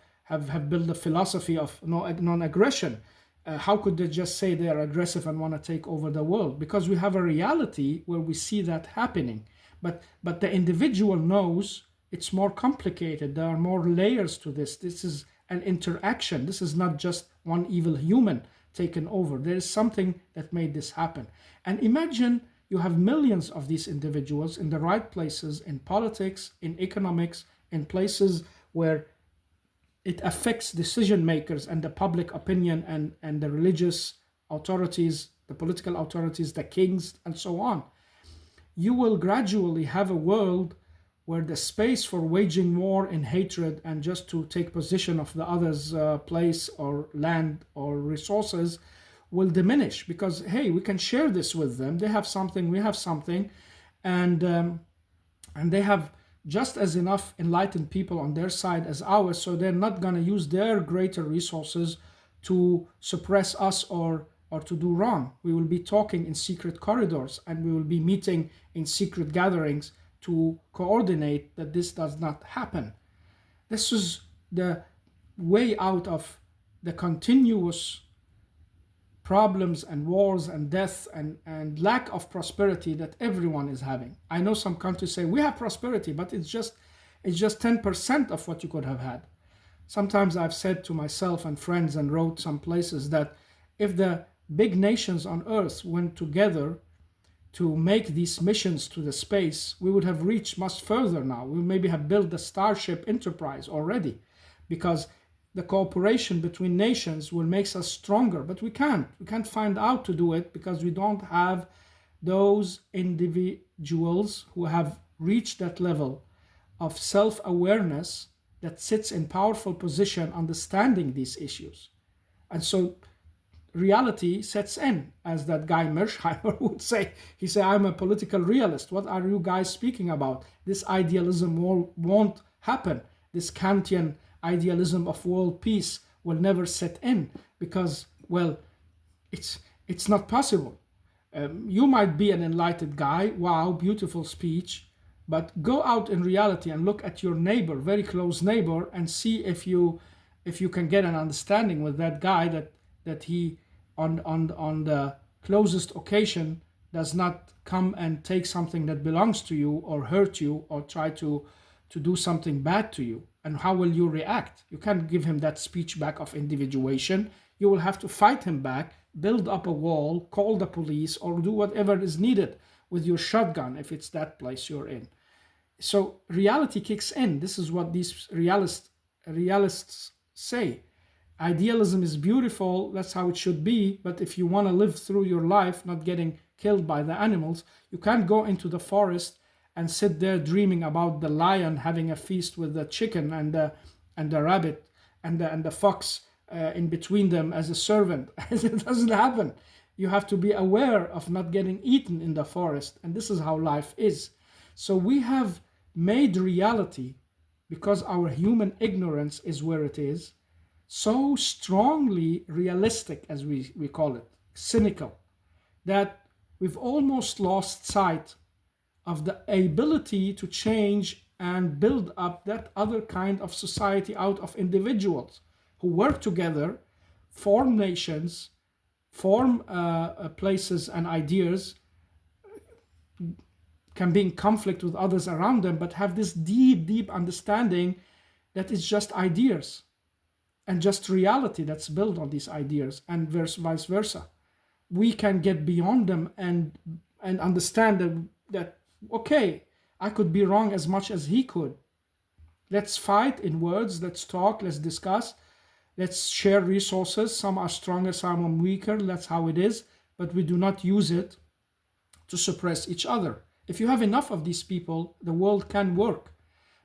Speaker 1: built a philosophy of non-aggression. How could they just say they are aggressive and want to take over the world? Because we have a reality where we see that happening. But the individual knows it's more complicated. There are more layers to this. This is an interaction. This is not just one evil human taken over. There is something that made this happen. And imagine you have millions of these individuals in the right places, in politics, in economics, in places where it affects decision makers and the public opinion and the religious authorities, the political authorities, the kings, and so on. You will gradually have a world where the space for waging war and hatred and just to take possession of the other's place or land or resources will diminish, because hey, we can share this with them. They have something, we have something, and they have just as enough enlightened people on their side as ours, so they're not going to use their greater resources to suppress us or to do wrong. We will be talking in secret corridors and we will be meeting in secret gatherings to coordinate that this does not happen. This is the way out of the continuous problems and wars and death and lack of prosperity that everyone is having. I know some countries say we have prosperity, but it's just 10% of what you could have had. Sometimes I've said to myself and friends and wrote some places that if the big nations on earth went together to make these missions to the space, we would have reached much further now. We maybe have built the Starship Enterprise already, because the cooperation between nations will make us stronger. But we can't. We can't find out to do it because we don't have those individuals who have reached that level of self-awareness that sits in powerful position understanding these issues. And so reality sets in, as that guy Mersheimer would say. He said, I'm a political realist. What are you guys speaking about? This idealism won't happen. This Kantian idealism of world peace will never set in because, well, it's not possible. You might be an enlightened guy. Wow, beautiful speech. But go out in reality and look at your neighbor, very close neighbor, and see if you can get an understanding with that guy that he on the closest occasion does not come and take something that belongs to you or hurt you or try to do something bad to you. And how will you react? You can't give him that speech back of individuation. You will have to fight him back, build up a wall, call the police, or do whatever is needed with your shotgun if it's that place you're in. So reality kicks in. This is what these realists say. Idealism is beautiful, that's how it should be, but if you want to live through your life not getting killed by the animals, you can't go into the forest and sit there dreaming about the lion having a feast with the chicken and the rabbit and the fox in between them as a servant. It doesn't happen. You have to be aware of not getting eaten in the forest, and this is how life is. So we have made reality, because our human ignorance is where it is, so strongly realistic, as we call it, cynical, that we've almost lost sight of the ability to change and build up that other kind of society out of individuals who work together, form nations, form places and ideas, can be in conflict with others around them, but have this deep understanding that it's just ideas and just reality that's built on these ideas, and vice versa. We can get beyond them and understand that okay, I could be wrong as much as he could. Let's fight in words, let's talk, let's discuss, let's share resources. Some are stronger, some are weaker, that's how it is, but we do not use it to suppress each other. If you have enough of these people, the world can work.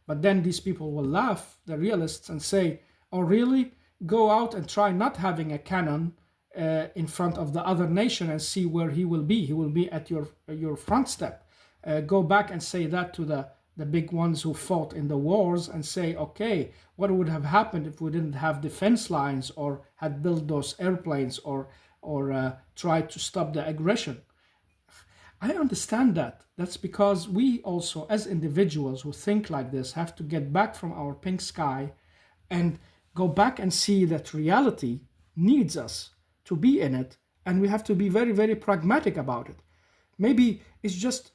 Speaker 1: But then these people will laugh, the realists, and say, oh really? Go out and try not having a cannon in front of the other nation and see where he will be. He will be at your front step. Go back and say that to the big ones who fought in the wars and say, okay, what would have happened if we didn't have defense lines or had built those airplanes or tried to stop the aggression? I understand that. That's because we also, as individuals who think like this, have to get back from our pink sky and go back and see that reality needs us to be in it, and we have to be very pragmatic about it. Maybe it's just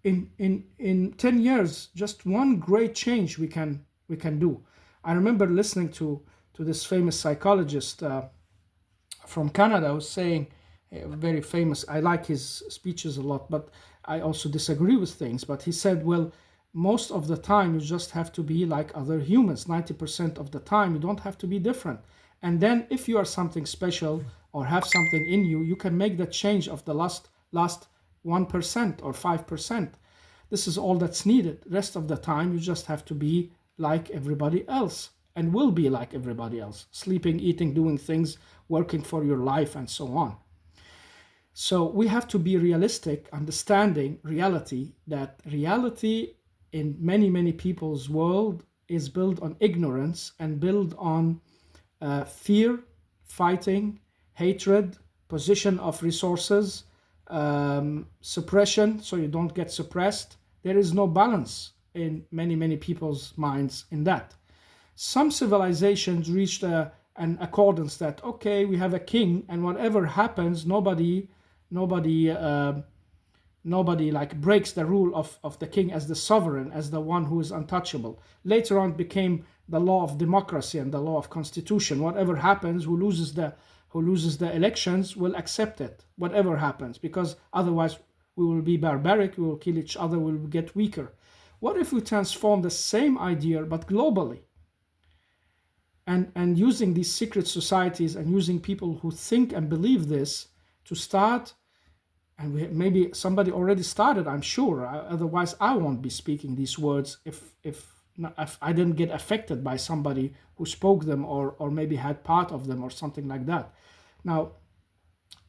Speaker 1: in 10 years, just one great change we can do. I remember listening to this famous psychologist from Canada who was saying, very famous, I like his speeches a lot, but I also disagree with things, but he said, well, most of the time you just have to be like other humans. 90% of the time you don't have to be different. And then if you are something special or have something in you, you can make the change of the last 1% or 5%. This is all that's needed. Rest of the time you just have to be like everybody else, and will be like everybody else, sleeping, eating, doing things, working for your life, and so on. So we have to be realistic, understanding reality, that reality in many people's world is built on ignorance and built on fear, fighting, hatred, position of resources, suppression, so you don't get suppressed. There is no balance in many people's minds in that. Some civilizations reached an accordance that, okay, we have a king, and whatever happens, nobody like breaks the rule of the king as the sovereign, as the one who is untouchable. Later on, it became the law of democracy and the law of constitution. Whatever happens, who loses the elections will accept it, whatever happens, because otherwise we will be barbaric, we will kill each other, we will get weaker. What if we transform the same idea but globally? And using these secret societies and using people who think and believe this to start, and maybe somebody already started, I'm sure. Otherwise, I won't be speaking these words if I didn't get affected by somebody who spoke them or maybe had part of them or something like that. Now,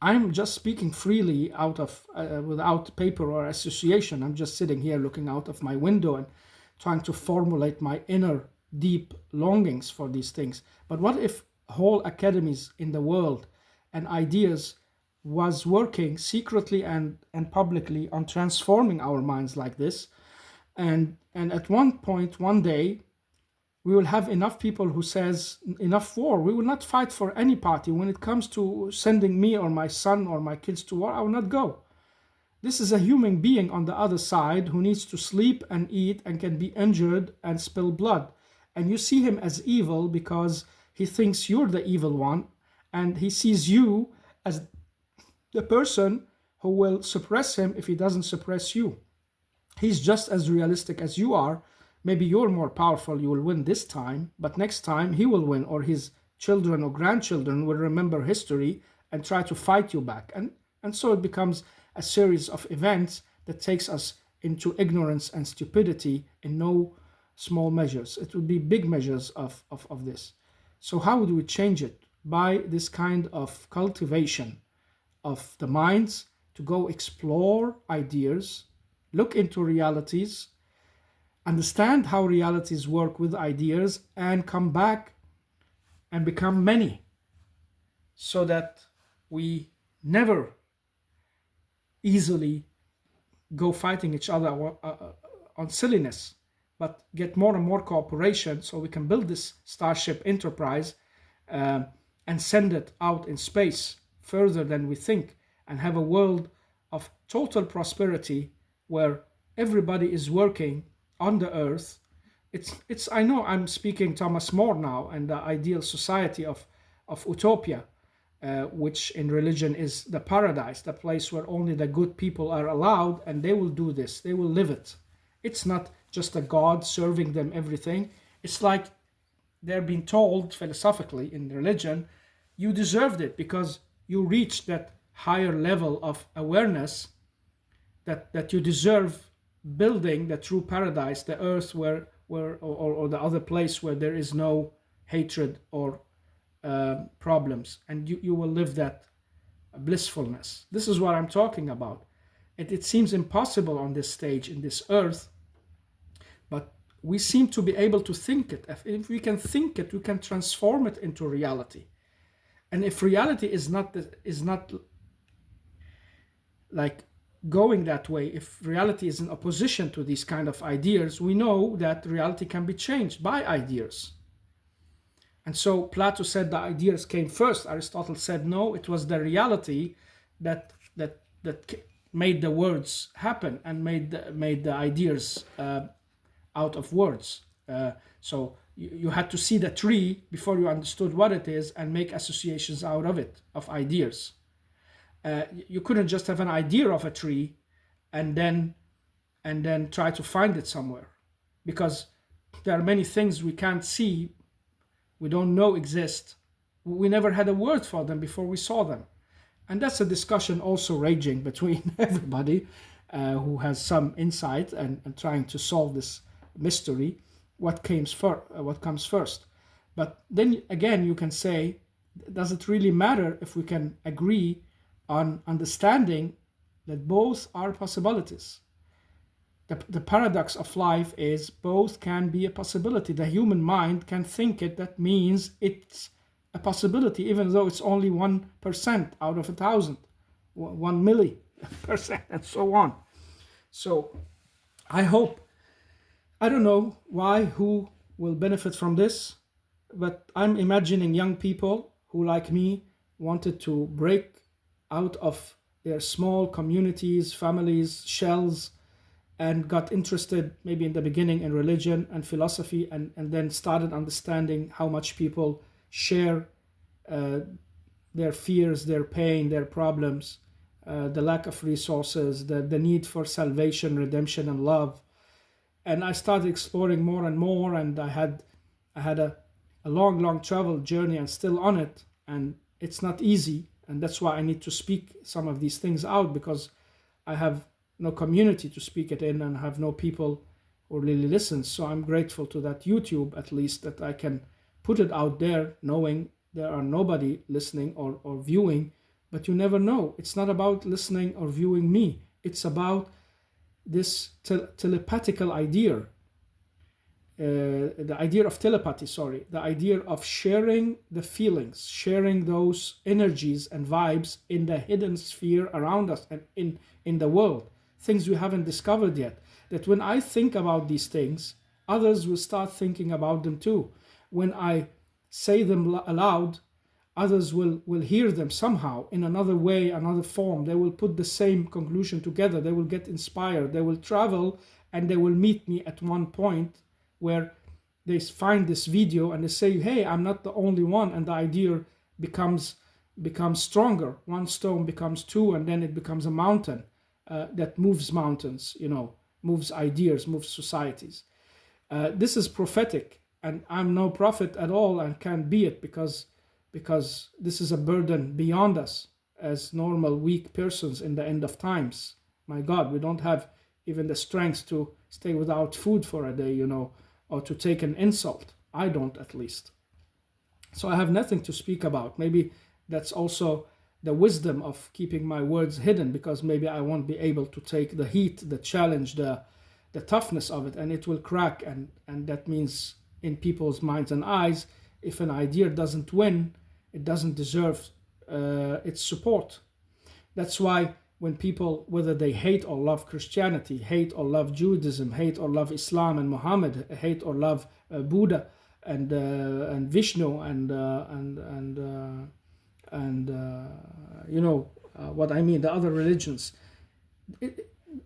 Speaker 1: I'm just speaking freely out of without paper or association. I'm just sitting here looking out of my window and trying to formulate my inner deep longings for these things. But what if whole academies in the world and ideas was working secretly and publicly on transforming our minds like this? And at one point, one day, we will have enough people who says enough war. We will not fight for any party. When it comes to sending me or my son or my kids to war, I will not go. This is a human being on the other side who needs to sleep and eat and can be injured and spill blood. And you see him as evil because he thinks you're the evil one, and he sees you as the person who will suppress him if he doesn't suppress you. He's just as realistic as you are. Maybe you're more powerful, you will win this time, but next time he will win, or his children or grandchildren will remember history and try to fight you back. And so it becomes a series of events that takes us into ignorance and stupidity in no small measures. It would be big measures of this. So how do we change it? By this kind of cultivation of the minds to go explore ideas, look into realities, understand how realities work with ideas, and come back and become many, so that we never easily go fighting each other on silliness, but get more and more cooperation so we can build this Starship Enterprise and send it out in space further than we think, and have a world of total prosperity where everybody is working on the earth. It's I know I'm speaking Thomas More now, and the ideal society of utopia, which in religion is the paradise, the place where only the good people are allowed, and they will do this, they will live it. It's not just a god serving them everything. It's like they're being told philosophically in religion, you deserved it because you reached that higher level of awareness, that you deserve building the true paradise, the earth where or the other place where there is no hatred or problems, and you will live that blissfulness. This is what I'm talking about. It seems impossible on this stage, in this earth, but we seem to be able to think it. If we can think it, we can transform it into reality. And if reality is not like going that way, if reality is in opposition to these kind of ideas, we know that reality can be changed by ideas. And so Plato said the ideas came first. Aristotle said no, it was the reality that made the words happen and made the ideas out of words. So you had to see the tree before you understood what it is and make associations out of it, of ideas. You couldn't just have an idea of a tree and then try to find it somewhere, because there are many things we can't see, we don't know exist. We never had a word for them before we saw them. And that's a discussion also raging between everybody who has some insight and trying to solve this mystery, what comes first. But then again, you can say, does it really matter if we can agree on understanding that both are possibilities? The paradox of life is both can be a possibility. The human mind can think it, that means it's a possibility, even though it's only 1% out of 1,000, 1 milli%, and so on. So I hope, I don't know who will benefit from this, but I'm imagining young people who, like me, wanted to break out of their small communities, families, shells, and got interested maybe in the beginning in religion and philosophy, and then started understanding how much people share their fears, their pain, their problems, the lack of resources, the need for salvation, redemption, and love. And I started exploring more and more, and I had a long travel journey and still on it, and it's not easy, and that's why I need to speak some of these things out, because I have no community to speak it in and have no people who really listen. So I'm grateful to that YouTube, at least, that I can put it out there knowing there are nobody listening or viewing. But you never know. It's not about listening or viewing me. It's about this telepathical idea, the idea of telepathy, the idea of sharing the feelings, sharing those energies and vibes in the hidden sphere around us and in the world, things we haven't discovered yet. That when I think about these things, others will start thinking about them too. When I say them aloud, others will hear them somehow in another way, another form. They will put the same conclusion together. They will get inspired. They will travel, and they will meet me at one point where they find this video and they say, hey, I'm not the only one. And the idea becomes stronger. One stone becomes two, and then it becomes a mountain that moves mountains, moves ideas, moves societies. This is prophetic, and I'm no prophet at all and can't be it, because this is a burden beyond us as normal weak persons in the end of times. My God, we don't have even the strength to stay without food for a day, or to take an insult. I don't, at least. So I have nothing to speak about. Maybe that's also the wisdom of keeping my words hidden, because maybe I won't be able to take the heat, the challenge, the toughness of it, and it will crack. And that means in people's minds and eyes, if an idea doesn't win, it doesn't deserve its support. That's why when people, whether they hate or love Christianity, hate or love Judaism, hate or love Islam and Muhammad, hate or love Buddha and Vishnu and what I mean, the other religions,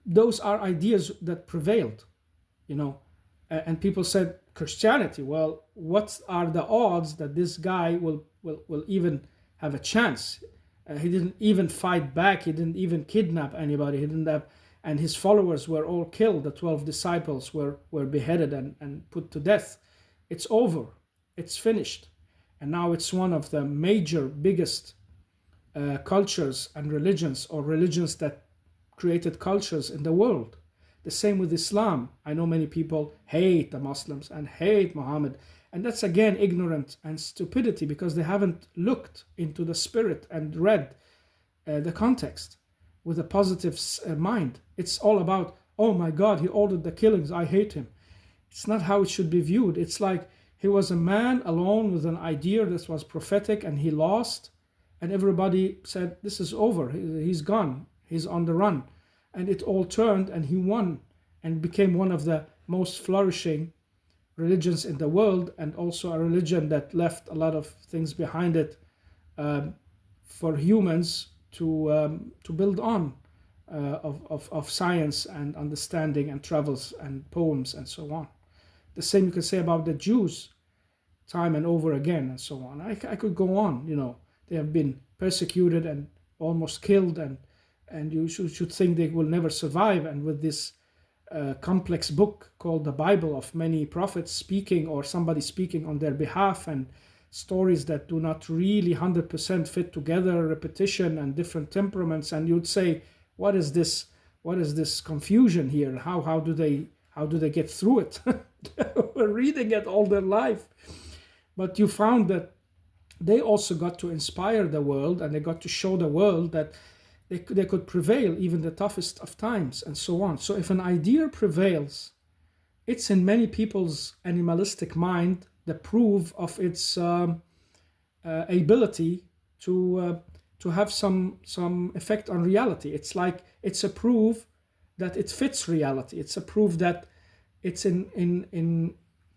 Speaker 1: those are ideas that prevailed, and people said, Christianity, well, what are the odds that this guy will even have a chance? He didn't even fight back. He didn't even kidnap anybody. He didn't have, and his followers were all killed. The 12 disciples were beheaded and put to death. It's over. It's finished. And now it's one of the major, biggest cultures and religions, or religions that created cultures in the world. The same with Islam. I know many people hate the Muslims and hate Muhammad. And that's again ignorance and stupidity, because they haven't looked into the spirit and read the context with a positive mind. It's all about, oh my God, he ordered the killings, I hate him. It's not how it should be viewed. It's like he was a man alone with an idea that was prophetic, and he lost, and everybody said, this is over, he's gone, he's on the run. And it all turned, and he won and became one of the most flourishing religions in the world, and also a religion that left a lot of things behind it for humans to build on, of science and understanding and travels and poems and so on. The same you can say about the Jews, time and over again, and so on. I could go on. They have been persecuted and almost killed, and you should think they will never survive. And with this complex book called the Bible, of many prophets speaking or somebody speaking on their behalf, and stories that do not really 100% fit together, repetition and different temperaments, and you'd say, what is this confusion here? How do they get through it? We're reading it all their life. But you found that they also got to inspire the world, and they got to show the world that they could prevail even the toughest of times, and so on. So if an idea prevails, it's in many people's animalistic mind the proof of its ability to have some effect on reality. It's like it's a proof that it fits reality. It's a proof that it's in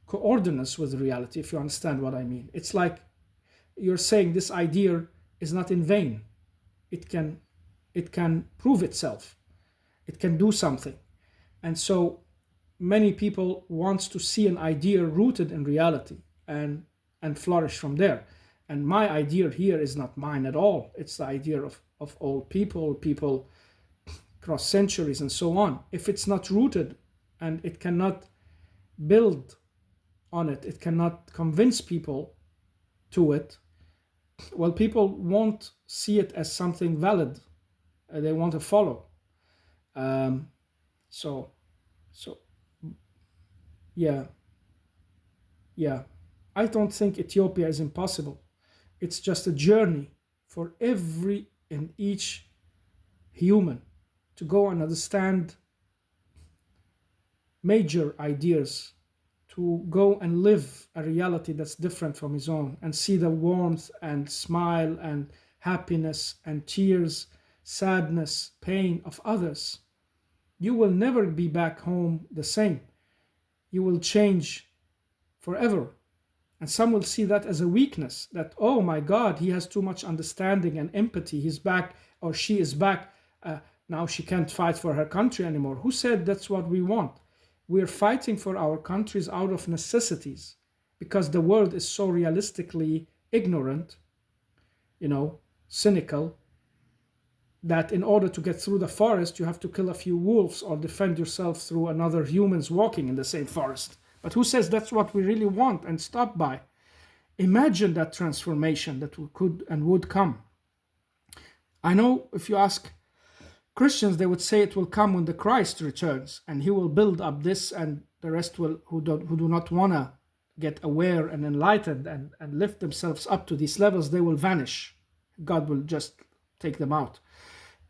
Speaker 1: coordinates with reality, if you understand what I mean. It's like you're saying this idea is not in vain. It can prove itself. It can do something. And so many people wants to see an idea rooted in reality and flourish from there. And my idea here is not mine at all. It's the idea of of all people across centuries and so on, if it's not rooted and it cannot build on it, it cannot convince people to it, well, people won't see it as something valid. They want to follow. Um, so, so yeah, yeah. I don't think Ethiopia is impossible. It's just a journey for every and each human to go and understand major ideas, to go and live a reality that's different from his own, and see the warmth and smile and happiness and tears, sadness, pain of others. You will never be back home the same. You will change forever. And some will see that as a weakness, that, oh my God, he has too much understanding and empathy. He's back, or she is back. Now she can't fight for her country anymore. Who said that's what we want? We're fighting for our countries out of necessities, because the world is so realistically ignorant, cynical, that in order to get through the forest, you have to kill a few wolves or defend yourself through another humans walking in the same forest. But who says that's what we really want and stop by? Imagine that transformation that could and would come. I know if you ask Christians, they would say it will come when the Christ returns, and he will build up this, and the rest will who do not want to get aware and enlightened and lift themselves up to these levels, they will vanish. God will just take them out.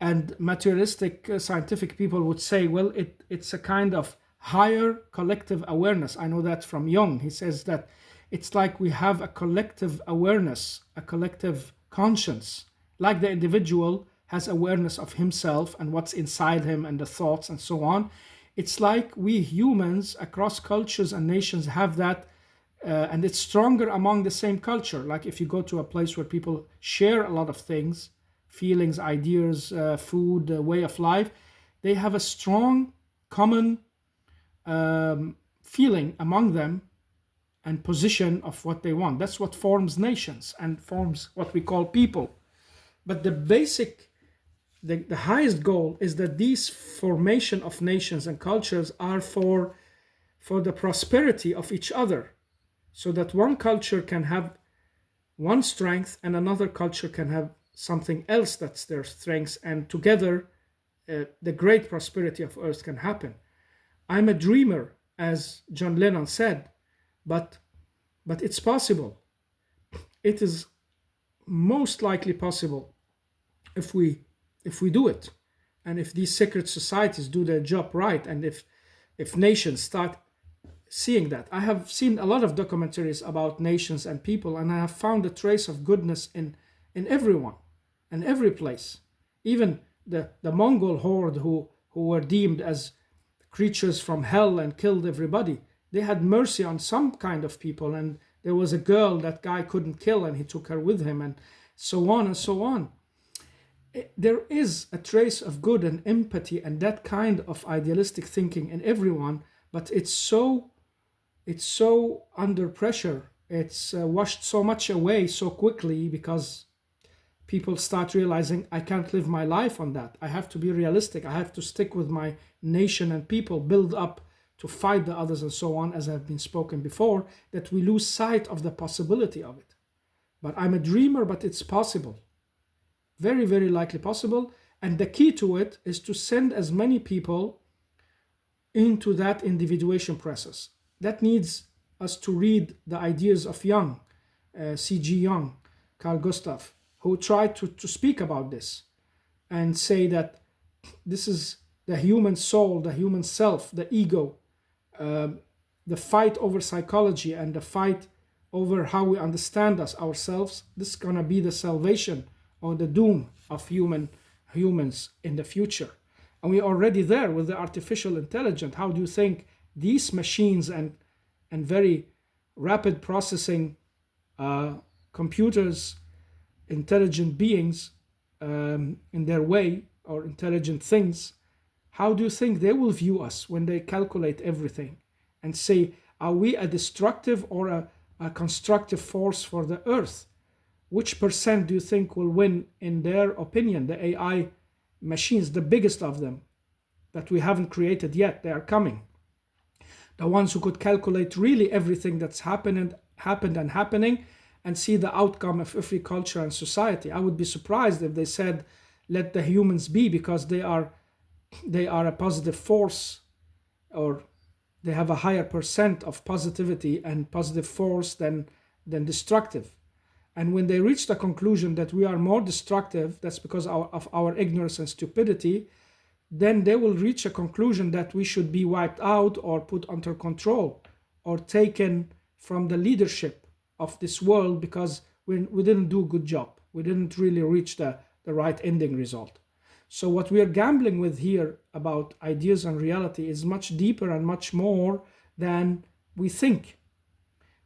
Speaker 1: And materialistic scientific people would say, well, it's a kind of higher collective awareness. I know that from Jung. He says that it's like we have a collective awareness, a collective conscience, like the individual has awareness of himself and what's inside him and the thoughts and so on. It's like we humans across cultures and nations have that, and it's stronger among the same culture. Like if you go to a place where people share a lot of things, feelings, ideas, food, way of life, they have a strong common feeling among them and position of what they want. That's what forms nations and forms what we call people. But the basic, the highest goal is that these formation of nations and cultures are for the prosperity of each other, so that one culture can have one strength and another culture can have something else that's their strengths, and together the great prosperity of earth can happen. I'm a dreamer, as John Lennon said, but it's possible. It is most likely possible if we do it, and if these secret societies do their job right, and if nations start seeing that. I have seen a lot of documentaries about nations and people, and I have found a trace of goodness in everyone and every place. Even the Mongol horde who were deemed as creatures from hell and killed everybody, they had mercy on some kind of people, and there was a girl that guy couldn't kill and he took her with him, and so on and so on. There is a trace of good and empathy and that kind of idealistic thinking in everyone, but it's so under pressure. It's washed so much away so quickly because people start realizing, I can't live my life on that. I have to be realistic. I have to stick with my nation and people, build up to fight the others and so on, as have been spoken before, that we lose sight of the possibility of it. But I'm a dreamer, but it's possible. Very, very likely possible. And the key to it is to send as many people into that individuation process. That needs us to read the ideas of Jung, C.G. Jung, Carl Gustav, who tried to speak about this and say that this is the human soul, the human self, the ego, the fight over psychology and the fight over how we understand ourselves. This is going to be the salvation or the doom of humans in the future. And we're already there with the artificial intelligence. How do you think these machines and very rapid processing computers, intelligent beings in their way, or intelligent things, how do you think they will view us when they calculate everything and say, are we a destructive or a constructive force for the earth? which percent do you think will win in their opinion? The AI machines, the biggest of them that we haven't created yet, they are coming. The ones who could calculate really everything that's happened and happening and see the outcome of every culture and society. I would be surprised if they said, let the humans be, because they are a positive force, or they have a higher percent of positivity and positive force than destructive. And when they reach the conclusion that we are more destructive, that's because of our ignorance and stupidity, then they will reach a conclusion that we should be wiped out or put under control or taken from the leadership of this world because we didn't do a good job. We didn't really reach the right ending result. So what we are gambling with here about ideas and reality is much deeper and much more than we think.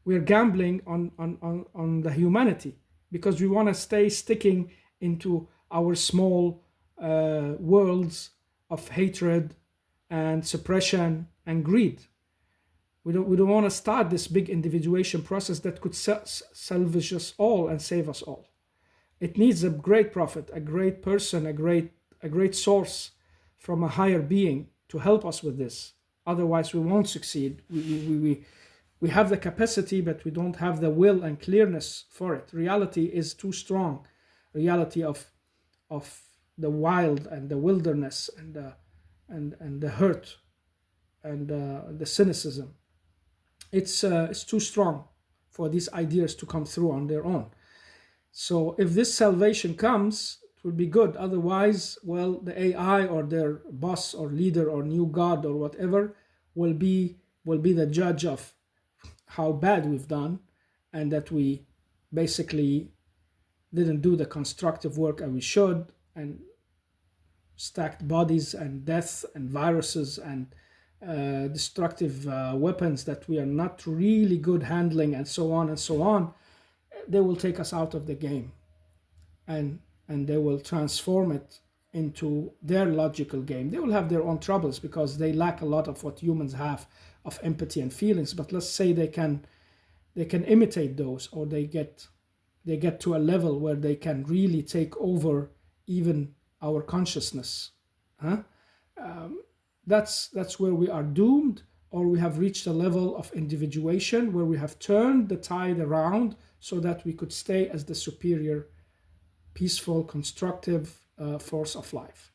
Speaker 1: We're gambling on the humanity because we want to stay sticking into our small worlds of hatred and suppression and greed. We don't want to start this big individuation process that could salvage us all and save us all. It needs a great prophet, a great person, a great source from a higher being to help us with this. Otherwise, we won't succeed. We have the capacity, but we don't have the will and clearness for it. Reality is too strong. Reality of the wild and the wilderness and the hurt and the cynicism. It's too strong for these ideas to come through on their own. So if this salvation comes, it will be good. Otherwise, well, the AI or their boss or leader or new god or whatever will be the judge of how bad we've done, and that we basically didn't do the constructive work as we should, and stacked bodies and death and viruses and destructive weapons that we are not really good handling, and so on and so on. They will take us out of the game, and they will transform it into their logical game. They will have their own troubles because they lack a lot of what humans have of empathy and feelings. But let's say they can imitate those, or they get to a level where they can really take over even our consciousness. That's where we are doomed, or we have reached a level of individuation where we have turned the tide around so that we could stay as the superior, peaceful, constructive force of life.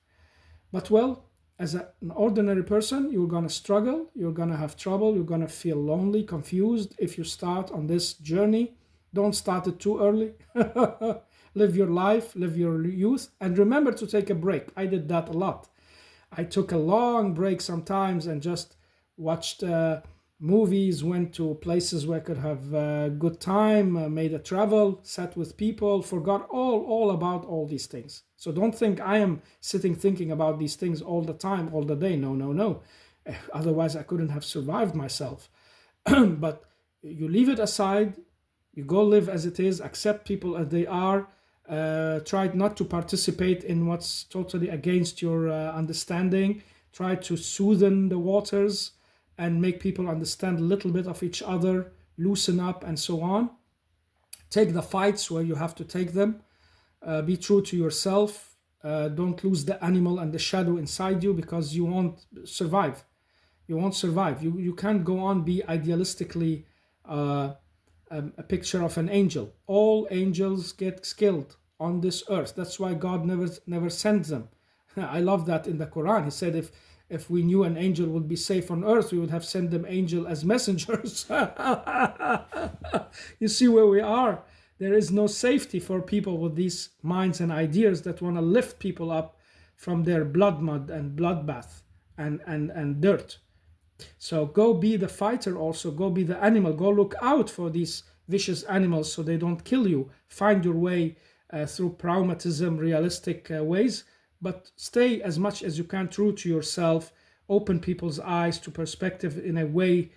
Speaker 1: But well, as an ordinary person, you're going to struggle, you're going to have trouble, you're going to feel lonely, confused if you start on this journey. Don't start it too early. Live your life, live your youth, and remember to take a break. I did that a lot. I took a long break sometimes and just watched movies, went to places where I could have a good time, made a travel, sat with people, forgot all about all these things. So don't think I am sitting thinking about these things all the time, all the day. No. Otherwise, I couldn't have survived myself. But you leave it aside, you go live as it is, accept people as they are, try not to participate in what's totally against your understanding, try to soothe the waters and make people understand a little bit of each other, loosen up and so on. Take the fights where you have to take them. Be true to yourself. Don't lose the animal and the shadow inside you, because you won't survive. You won't survive. You can't go on be idealistically a picture of an angel. All angels get killed on this earth. That's why God never sends them. I love that in the Quran. He said if we knew an angel would be safe on earth, we would have sent them angel as messengers. You see where we are. There is no safety for people with these minds and ideas that want to lift people up from their blood mud and bloodbath and dirt. So go be the fighter also, go be the animal, go look out for these vicious animals so they don't kill you. Find your way through pragmatism, realistic ways, but stay as much as you can true to yourself, open people's eyes to perspective in a way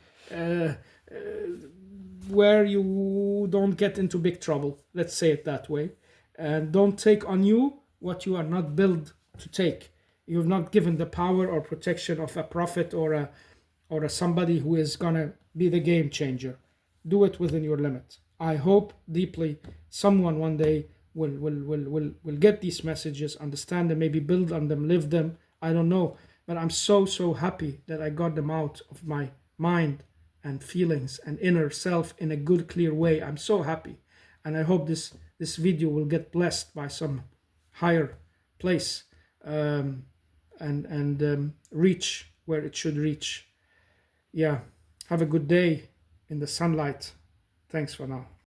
Speaker 1: where you don't get into big trouble, let's say it that way, and don't take on you what you are not built to take. You're not given the power or protection of a prophet or a somebody who is gonna be the game changer. Do it within your limit. I hope deeply someone one day will get these messages, understand them, maybe build on them, live them. I don't know. But I'm so happy that I got them out of my mind and feelings and inner self in a good, clear way. I'm so happy. And I hope this video will get blessed by some higher place, um, and reach where it should reach. Yeah. Have a good day in the sunlight. Thanks for now.